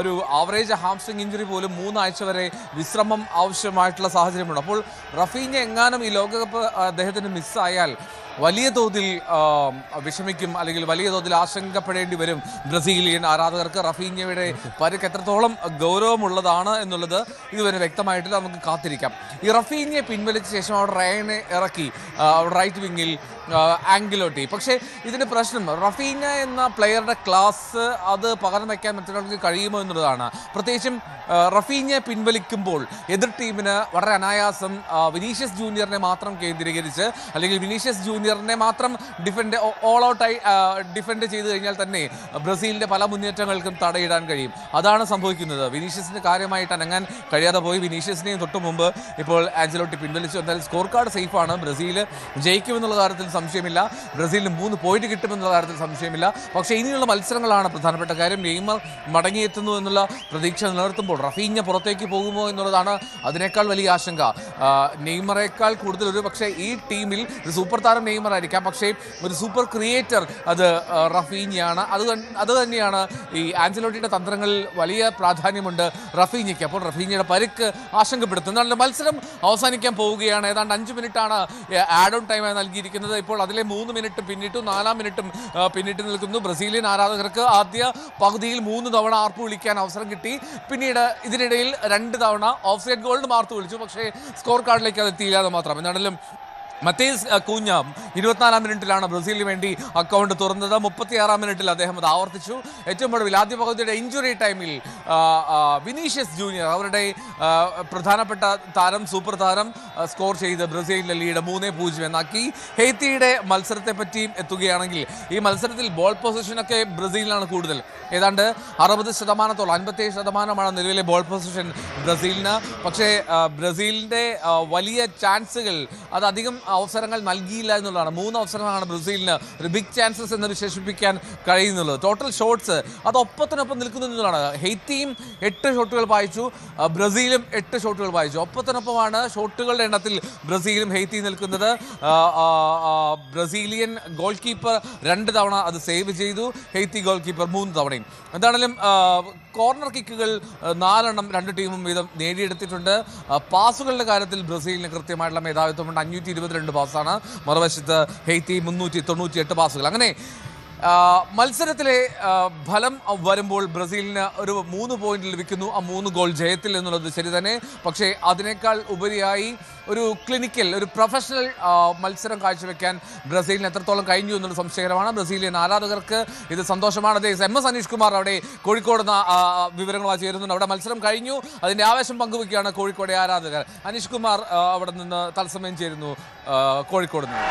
ഒരു ആവറേജ് ഹാംസ്ട്രിങ് ഇഞ്ചുറി പോലും 3 ആഴ്ച വരെ വിശ്രമം ആവശ്യമായിട്ടുള്ള സാഹചര്യമുണ്ട്. അപ്പോൾ റഫീഞ്ഞ എങ്ങാനും ഈ ലോകകപ്പ് അദ്ദേഹത്തിന് മിസ്സായാൽ വലിയ തോതിൽ വിഷമിക്കും, അല്ലെങ്കിൽ വലിയ തോതിൽ ആശങ്കപ്പെടേണ്ടി വരും ബ്രസീലിയൻ ആരാധകർക്ക്. റഫീഞ്ഞയുടെ പരിക്ക് എത്രത്തോളം ഗൗരവമുള്ളതാണ് എന്നുള്ളത് ഇതുവരെ വ്യക്തമായിട്ടില്ല. നമുക്ക് കാത്തിരിക്കാം. ഈ റഫീഞ്ഞയെ പിൻവലിച്ച ശേഷം അവിടെ റയനെ ഇറക്കി റൈറ്റ് വിങ്ങിൽ ആംഗിലോട്ടി. പക്ഷേ ഇതിൻ്റെ പ്രശ്നം റഫീഞ്ഞ എന്ന പ്ലെയറുടെ ക്ലാസ് അത് പകരം വയ്ക്കാൻ മറ്റൊരാൾക്ക് കഴിയുമോ എന്നുള്ളതാണ്. പ്രത്യേകിച്ചും റഫീഞ്ഞയെ പിൻവലിക്കുമ്പോൾ എതിർ ടീമിന് വളരെ അനായാസം വിനീഷ്യസ് ജൂനിയറിനെ മാത്രം കേന്ദ്രീകരിച്ച്, അല്ലെങ്കിൽ വിനീഷ്യസ് ജൂനിയറിനെ മാത്രം ഓൾ ഔട്ടായി ഡിഫെൻഡ് ചെയ്ത് കഴിഞ്ഞാൽ തന്നെ ബ്രസീലിൻ്റെ പല മുന്നേറ്റങ്ങൾക്കും തടയിടാൻ കഴിയും. അതാണ് സംഭവിക്കുന്നത്. വിനീഷ്യസിന് കാര്യമായിട്ട് അനങ്ങാൻ കഴിയാതെ പോയി. വിനീഷ്യസിനെയും തൊട്ട് മുമ്പ് ഇപ്പോൾ ആഞ്ചലോട്ടി പിൻവലിച്ചു. എന്തായാലും സ്കോർ കാർഡ് സേഫാണ്. ബ്രസീൽ ജയിക്കുമെന്നുള്ള കാര്യത്തിൽ സംശയമില്ല. ബ്രസീലിന് 3 പോയിന്റ് കിട്ടുമെന്നുള്ള കാര്യത്തിൽ സംശയമില്ല. പക്ഷേ ഇനിയുള്ള മത്സരങ്ങളാണ് പ്രധാനപ്പെട്ട കാര്യം. നെയ്മർ മടങ്ങിയെത്തുന്നു എന്നുള്ള പ്രതീക്ഷ നിലനിർത്തുമ്പോൾ റഫീഞ്ഞ പുറത്തേക്ക് പോകുമോ എന്നുള്ളതാണ് അതിനേക്കാൾ വലിയ ആശങ്ക. നെയ്മറേക്കാൾ കൂടുതൽ ഒരു പക്ഷേ ഈ ടീമിൽ ഒരു സൂപ്പർ താരം നെയ്മർ ആയിരിക്കാം, പക്ഷേ ഒരു സൂപ്പർ ക്രിയേറ്റർ അത് റഫീഞ്ഞയാണ്. അത് തന്നെയാണ് ഈ ആഞ്ചലോട്ടിയുടെ തന്ത്രങ്ങളിൽ വലിയ പ്രാധാന്യമുണ്ട് റഫീഞ്ഞയ്ക്ക്. അപ്പോൾ റഫീഞ്ഞയുടെ പരിക്ക് ആശങ്കപ്പെടുത്തുന്നു. എന്നാൽ മത്സരം അവസാനിക്കാൻ പോവുകയാണ്. ഏതാണ്ട് 5 മിനിറ്റാണ് ആഡ് ഓൺ ടൈമായി നൽകിയിരിക്കുന്നത്. ഇപ്പോൾ അതിലെ 3 മിനിറ്റ് പിന്നിട്ടു, 4-ാം മിനിറ്റും പിന്നിട്ട് നിൽക്കുന്നു. ബ്രസീലിയൻ ആരാധകർക്ക് ആദ്യ പകുതിയിൽ 3 തവണ ആർപ്പ് വിളിക്കാൻ അവസരം കിട്ടി. പിന്നീട് ഇതിനിടയിൽ 2 തവണ ഓഫ് സൈഡ് ഗോളിന് മാർത്ത് വിളിച്ചു, പക്ഷേ സ്കോർ കാർഡിലേക്ക് അത് എത്തിയില്ലാതെ മാത്രം. എന്നാണെങ്കിലും മത്തേസ് കൂഞ്ഞ 24-ാം മിനിറ്റിലാണ് ബ്രസീലിന് വേണ്ടി അക്കൗണ്ട് തുറന്നത്. 36-ാം മിനിറ്റിൽ അദ്ദേഹം അത് ആവർത്തിച്ചു. ഏറ്റവും ഒടുവിൽ ആദ്യ പകുതിയുടെ ഇഞ്ചുറി ടൈമിൽ വിനീഷ്യസ് ജൂനിയർ, അവരുടെ പ്രധാനപ്പെട്ട താരം, സൂപ്പർ താരം, സ്കോർ ചെയ്ത് ബ്രസീലിൻ്റെ ലീഡ് 3-0 എന്നാക്കി. ഹെയ്ത്തിയുടെ മത്സരത്തെ പറ്റിയും എത്തുകയാണെങ്കിൽ ഈ മത്സരത്തിൽ ബോൾ പൊസിഷനൊക്കെ ബ്രസീലിനാണ് കൂടുതൽ. ഏതാണ്ട് 60%, 57% നിലവിലെ ബോൾ പൊസിഷൻ ബ്രസീലിന്. പക്ഷേ ബ്രസീലിൻ്റെ വലിയ ചാൻസുകൾ അത് അധികം അവസരങ്ങൾ നൽകിയില്ല എന്നുള്ളതാണ്. 3 അവസരങ്ങളാണ് ബ്രസീലിന് ഒരു ബിഗ് ചാൻസസ് എന്ന് വിശേഷിപ്പിക്കാൻ കഴിയുന്നുള്ളത്. ടോട്ടൽ ഷോട്ട്സ് അത് ഒപ്പത്തിനൊപ്പം നിൽക്കുന്നു എന്നുള്ളതാണ്. ഹെയ്ത്തിയും 8 ഷോട്ടുകൾ പായിച്ചു, ബ്രസീലും 8 ഷോട്ടുകൾ പായിച്ചു. ഒപ്പത്തിനൊപ്പമാണ് ഷോട്ടുകളുടെ എണ്ണത്തിൽ ബ്രസീലും ഹെയ്ത്തിയും നിൽക്കുന്നത്. ബ്രസീലിയൻ ഗോൾ കീപ്പർ 2 തവണ അത് സേവ് ചെയ്തു, ഹെയ്ത്തി ഗോൾ കീപ്പർ 3 തവണയും. എന്താണെങ്കിലും കോർണർ കിക്കുകൾ 4 എണ്ണം 2 ടീമും വീതം നേടിയെടുത്തിട്ടുണ്ട്. പാസുകളുടെ കാര്യത്തിൽ ബ്രസീലിന് കൃത്യമായിട്ടുള്ള മേധാവിത്വമുണ്ട്. 522 പാസ്സാണ്. മറുവശത്ത് ഹെയ്ത്തി 398 പാസുകൾ. അങ്ങനെ മത്സരത്തിലെ ഫലം വരുമ്പോൾ ബ്രസീലിന് ഒരു 3 പോയിന്റ് ലഭിക്കുന്നു. ആ 3 ഗോൾ ജയത്തിൽ എന്നുള്ളത് ശരി തന്നെ. പക്ഷേ അതിനേക്കാൾ ഉപരിയായി ഒരു ക്ലിനിക്കൽ, ഒരു പ്രൊഫഷണൽ മത്സരം കാഴ്ചവെക്കാൻ ബ്രസീലിന് എത്രത്തോളം കഴിഞ്ഞു എന്നുള്ളത് സംശയകരമാണ്. ബ്രസീലിയൻ ആരാധകർക്ക് ഇത് സന്തോഷമാണ്. MS അനീഷ് കുമാർ അവിടെ കോഴിക്കോട് വിവരങ്ങളുമായി ചേരുന്നുണ്ട്. അവിടെ മത്സരം കഴിഞ്ഞു, അതിൻ്റെ ആവേശം പങ്കുവയ്ക്കുകയാണ് കോഴിക്കോട് ആരാധകർ. അനീഷ് കുമാർ അവിടെ നിന്ന് തത്സമയം ചേരുന്നു കോഴിക്കോട് നിന്ന്.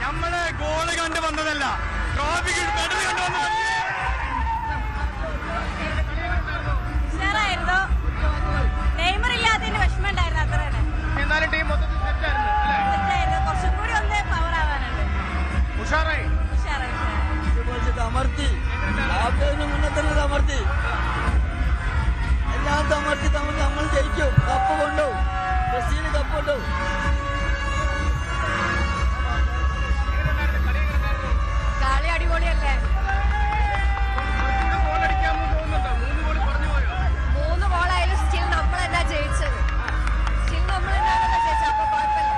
നമ്മള് ഗോള് കണ്ടു വന്നതല്ല, ട്രോഫി മെഡൽ കണ്ടു വന്നതല്ല. നെയ്മർ ഇല്ലാത്തതിന്റെ വിഷമം ഉണ്ടായിരുന്നു, അത്ര തന്നെ. എന്നാലും ടീം മൊത്തത്തിൽ സെറ്റായിരുന്നു. കുറച്ചും കൂടി ഒന്ന് പവർ ആവാനുണ്ട്. ഉഷാറായി അമർത്തി മുന്നേ തന്നെ അമർത്തി എല്ലാം അമർത്തി നമ്മൾ ജയിക്കും. കപ്പ് കൊണ്ടുപോകും, ബ്രസീൽ കപ്പ് കൊണ്ടുപോകും. കളി അടിപൊളിയല്ലേ? 3 ഗോളായാലും സ്റ്റിൽ നമ്മളെന്താ ജയിച്ചത്. സ്റ്റിൽ നമ്മളെന്താണല്ലോ ജയിച്ചത്. അപ്പൊ കുഴപ്പമില്ല,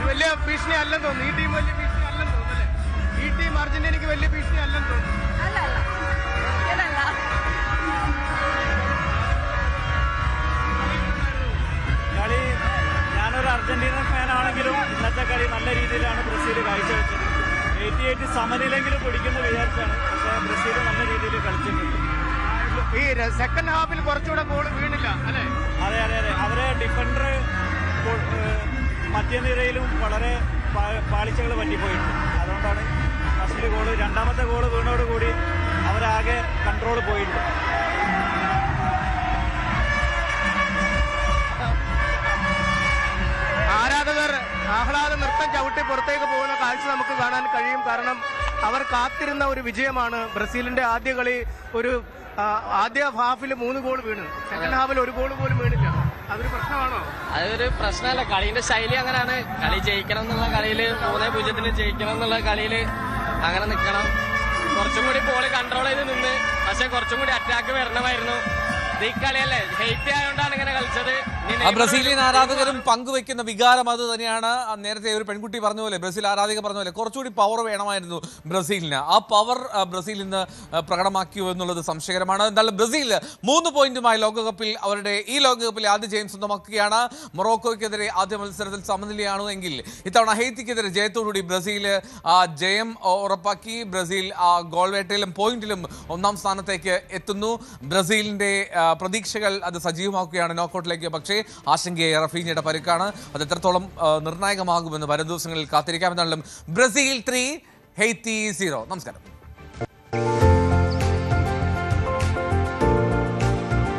വലിയ ഭീഷണി അല്ലെന്ന് ഹെയ്ത്തിക്ക് വലിയ ഭീഷണി അല്ലെന്ന് തോന്നുന്നു. കളി ഞാനൊരു അർജന്റീന ഫാനാണെങ്കിലും ഇന്നത്തെ കളി നല്ല രീതിയിലാണ് ബ്രസീൽ കാഴ്ചവെച്ചത്. 88 സമനിലെങ്കിലും പിടിക്കുന്ന വിചാരിച്ചാണ്, പക്ഷേ ബ്രസീൽ നല്ല രീതിയിൽ കളിച്ചിട്ടുണ്ട്. ഈ സെക്കൻഡ് ഹാഫിൽ കുറച്ചുകൂടെ ഗോൾ വീണില്ല അല്ലേ? അതെ അതെ അതെ, അവരെ ഡിഫൻഡർ മധ്യനിരയിലും വളരെ പാളിച്ചകൾ പറ്റിപ്പോയിട്ടുണ്ട്. അതുകൊണ്ടാണ് ഫസ്റ്റ് ഗോള്, രണ്ടാമത്തെ ഗോള് വീണോടുകൂടി അവരാകെ കൺട്രോൾ പോയിട്ടുണ്ട്. ആരാധകർ ആഹ്ലാദ നൃത്തം ചവിട്ടി പുറത്തേക്ക് പോകുന്ന കാഴ്ച നമുക്ക് കാണാൻ കഴിയും. കാരണം അവർ കാത്തിരുന്ന ഒരു വിജയമാണ്. ബ്രസീലിന്റെ ആദ്യ കളി ഒരു ആദ്യ ഹാഫിൽ 3 ഗോൾ വീണ്, സെക്കൻഡ് ഹാഫിൽ 1 ഗോൾ പോലും വീണില്ല. അതൊരു പ്രശ്നമാണോ? അതൊരു പ്രശ്നമല്ല. കളീന്റെ ശൈലി അങ്ങനെയാണ്. കളി ജയിക്കണം എന്നുള്ള കളിയിൽ 3-0 ജയിക്കണം എന്നുള്ള കളിയിൽ അങ്ങനെ നിൽക്കണം. കുറച്ചും കൂടി ബോള് കൺട്രോൾ ചെയ്ത് നിന്ന്, പക്ഷെ കുറച്ചും കൂടി അറ്റാക്ക് വരണമായിരുന്നു. ഈ കളിയല്ലേ ഹെയ്റ്റ് ആയതുകൊണ്ടാണ് ഇങ്ങനെ കളിച്ചത്. ബ്രസീലിയൻ ആരാധകരും പങ്കുവെക്കുന്ന വികാരം അത് തന്നെയാണ്. നേരത്തെ ഒരു പെൺകുട്ടി പറഞ്ഞ പോലെ, ബ്രസീൽ ആരാധക പറഞ്ഞ പോലെ കുറച്ചുകൂടി പവർ വേണമായിരുന്നു ബ്രസീലിന്. ആ പവർ ബ്രസീൽ ഇന്ന് പ്രകടമാക്കിയോ എന്നുള്ളത് സംശയകരമാണ്. എന്തായാലും ബ്രസീൽ 3 പോയിന്റുമായി ലോകകപ്പിൽ അവരുടെ ഈ ലോകകപ്പിലെ ആദ്യ ജയം സ്വന്തമാക്കുകയാണ്. മൊറോക്കോയ്ക്കെതിരെ ആദ്യ മത്സരത്തിൽ സമനിലയാണ് എങ്കിൽ ഇത്തവണ ഹെയ്ത്തിക്കെതിരെ ജയത്തോടുകൂടി ബ്രസീൽ ജയം ഉറപ്പാക്കി. ബ്രസീൽ ഗോൾ വേട്ടയിലും പോയിന്റിലും 1-ാം സ്ഥാനത്തേക്ക് എത്തുന്നു. ബ്രസീലിന്റെ പ്രതീക്ഷകൾ അത് സജീവമാക്കുകയാണ് നോക്കൌട്ടിലേക്ക്. പക്ഷേ ആശങ്കയെ റഫീഞ്ഞയുടെ പരിക്കാണ്. അത് എത്രത്തോളം നിർണായകമാകുമെന്ന് വരും ദിവസങ്ങളിൽ കാത്തിരിക്കാമെന്നാലും ബ്രസീൽ 3 ഹെയ്ത്തി 0. നമസ്കാരം.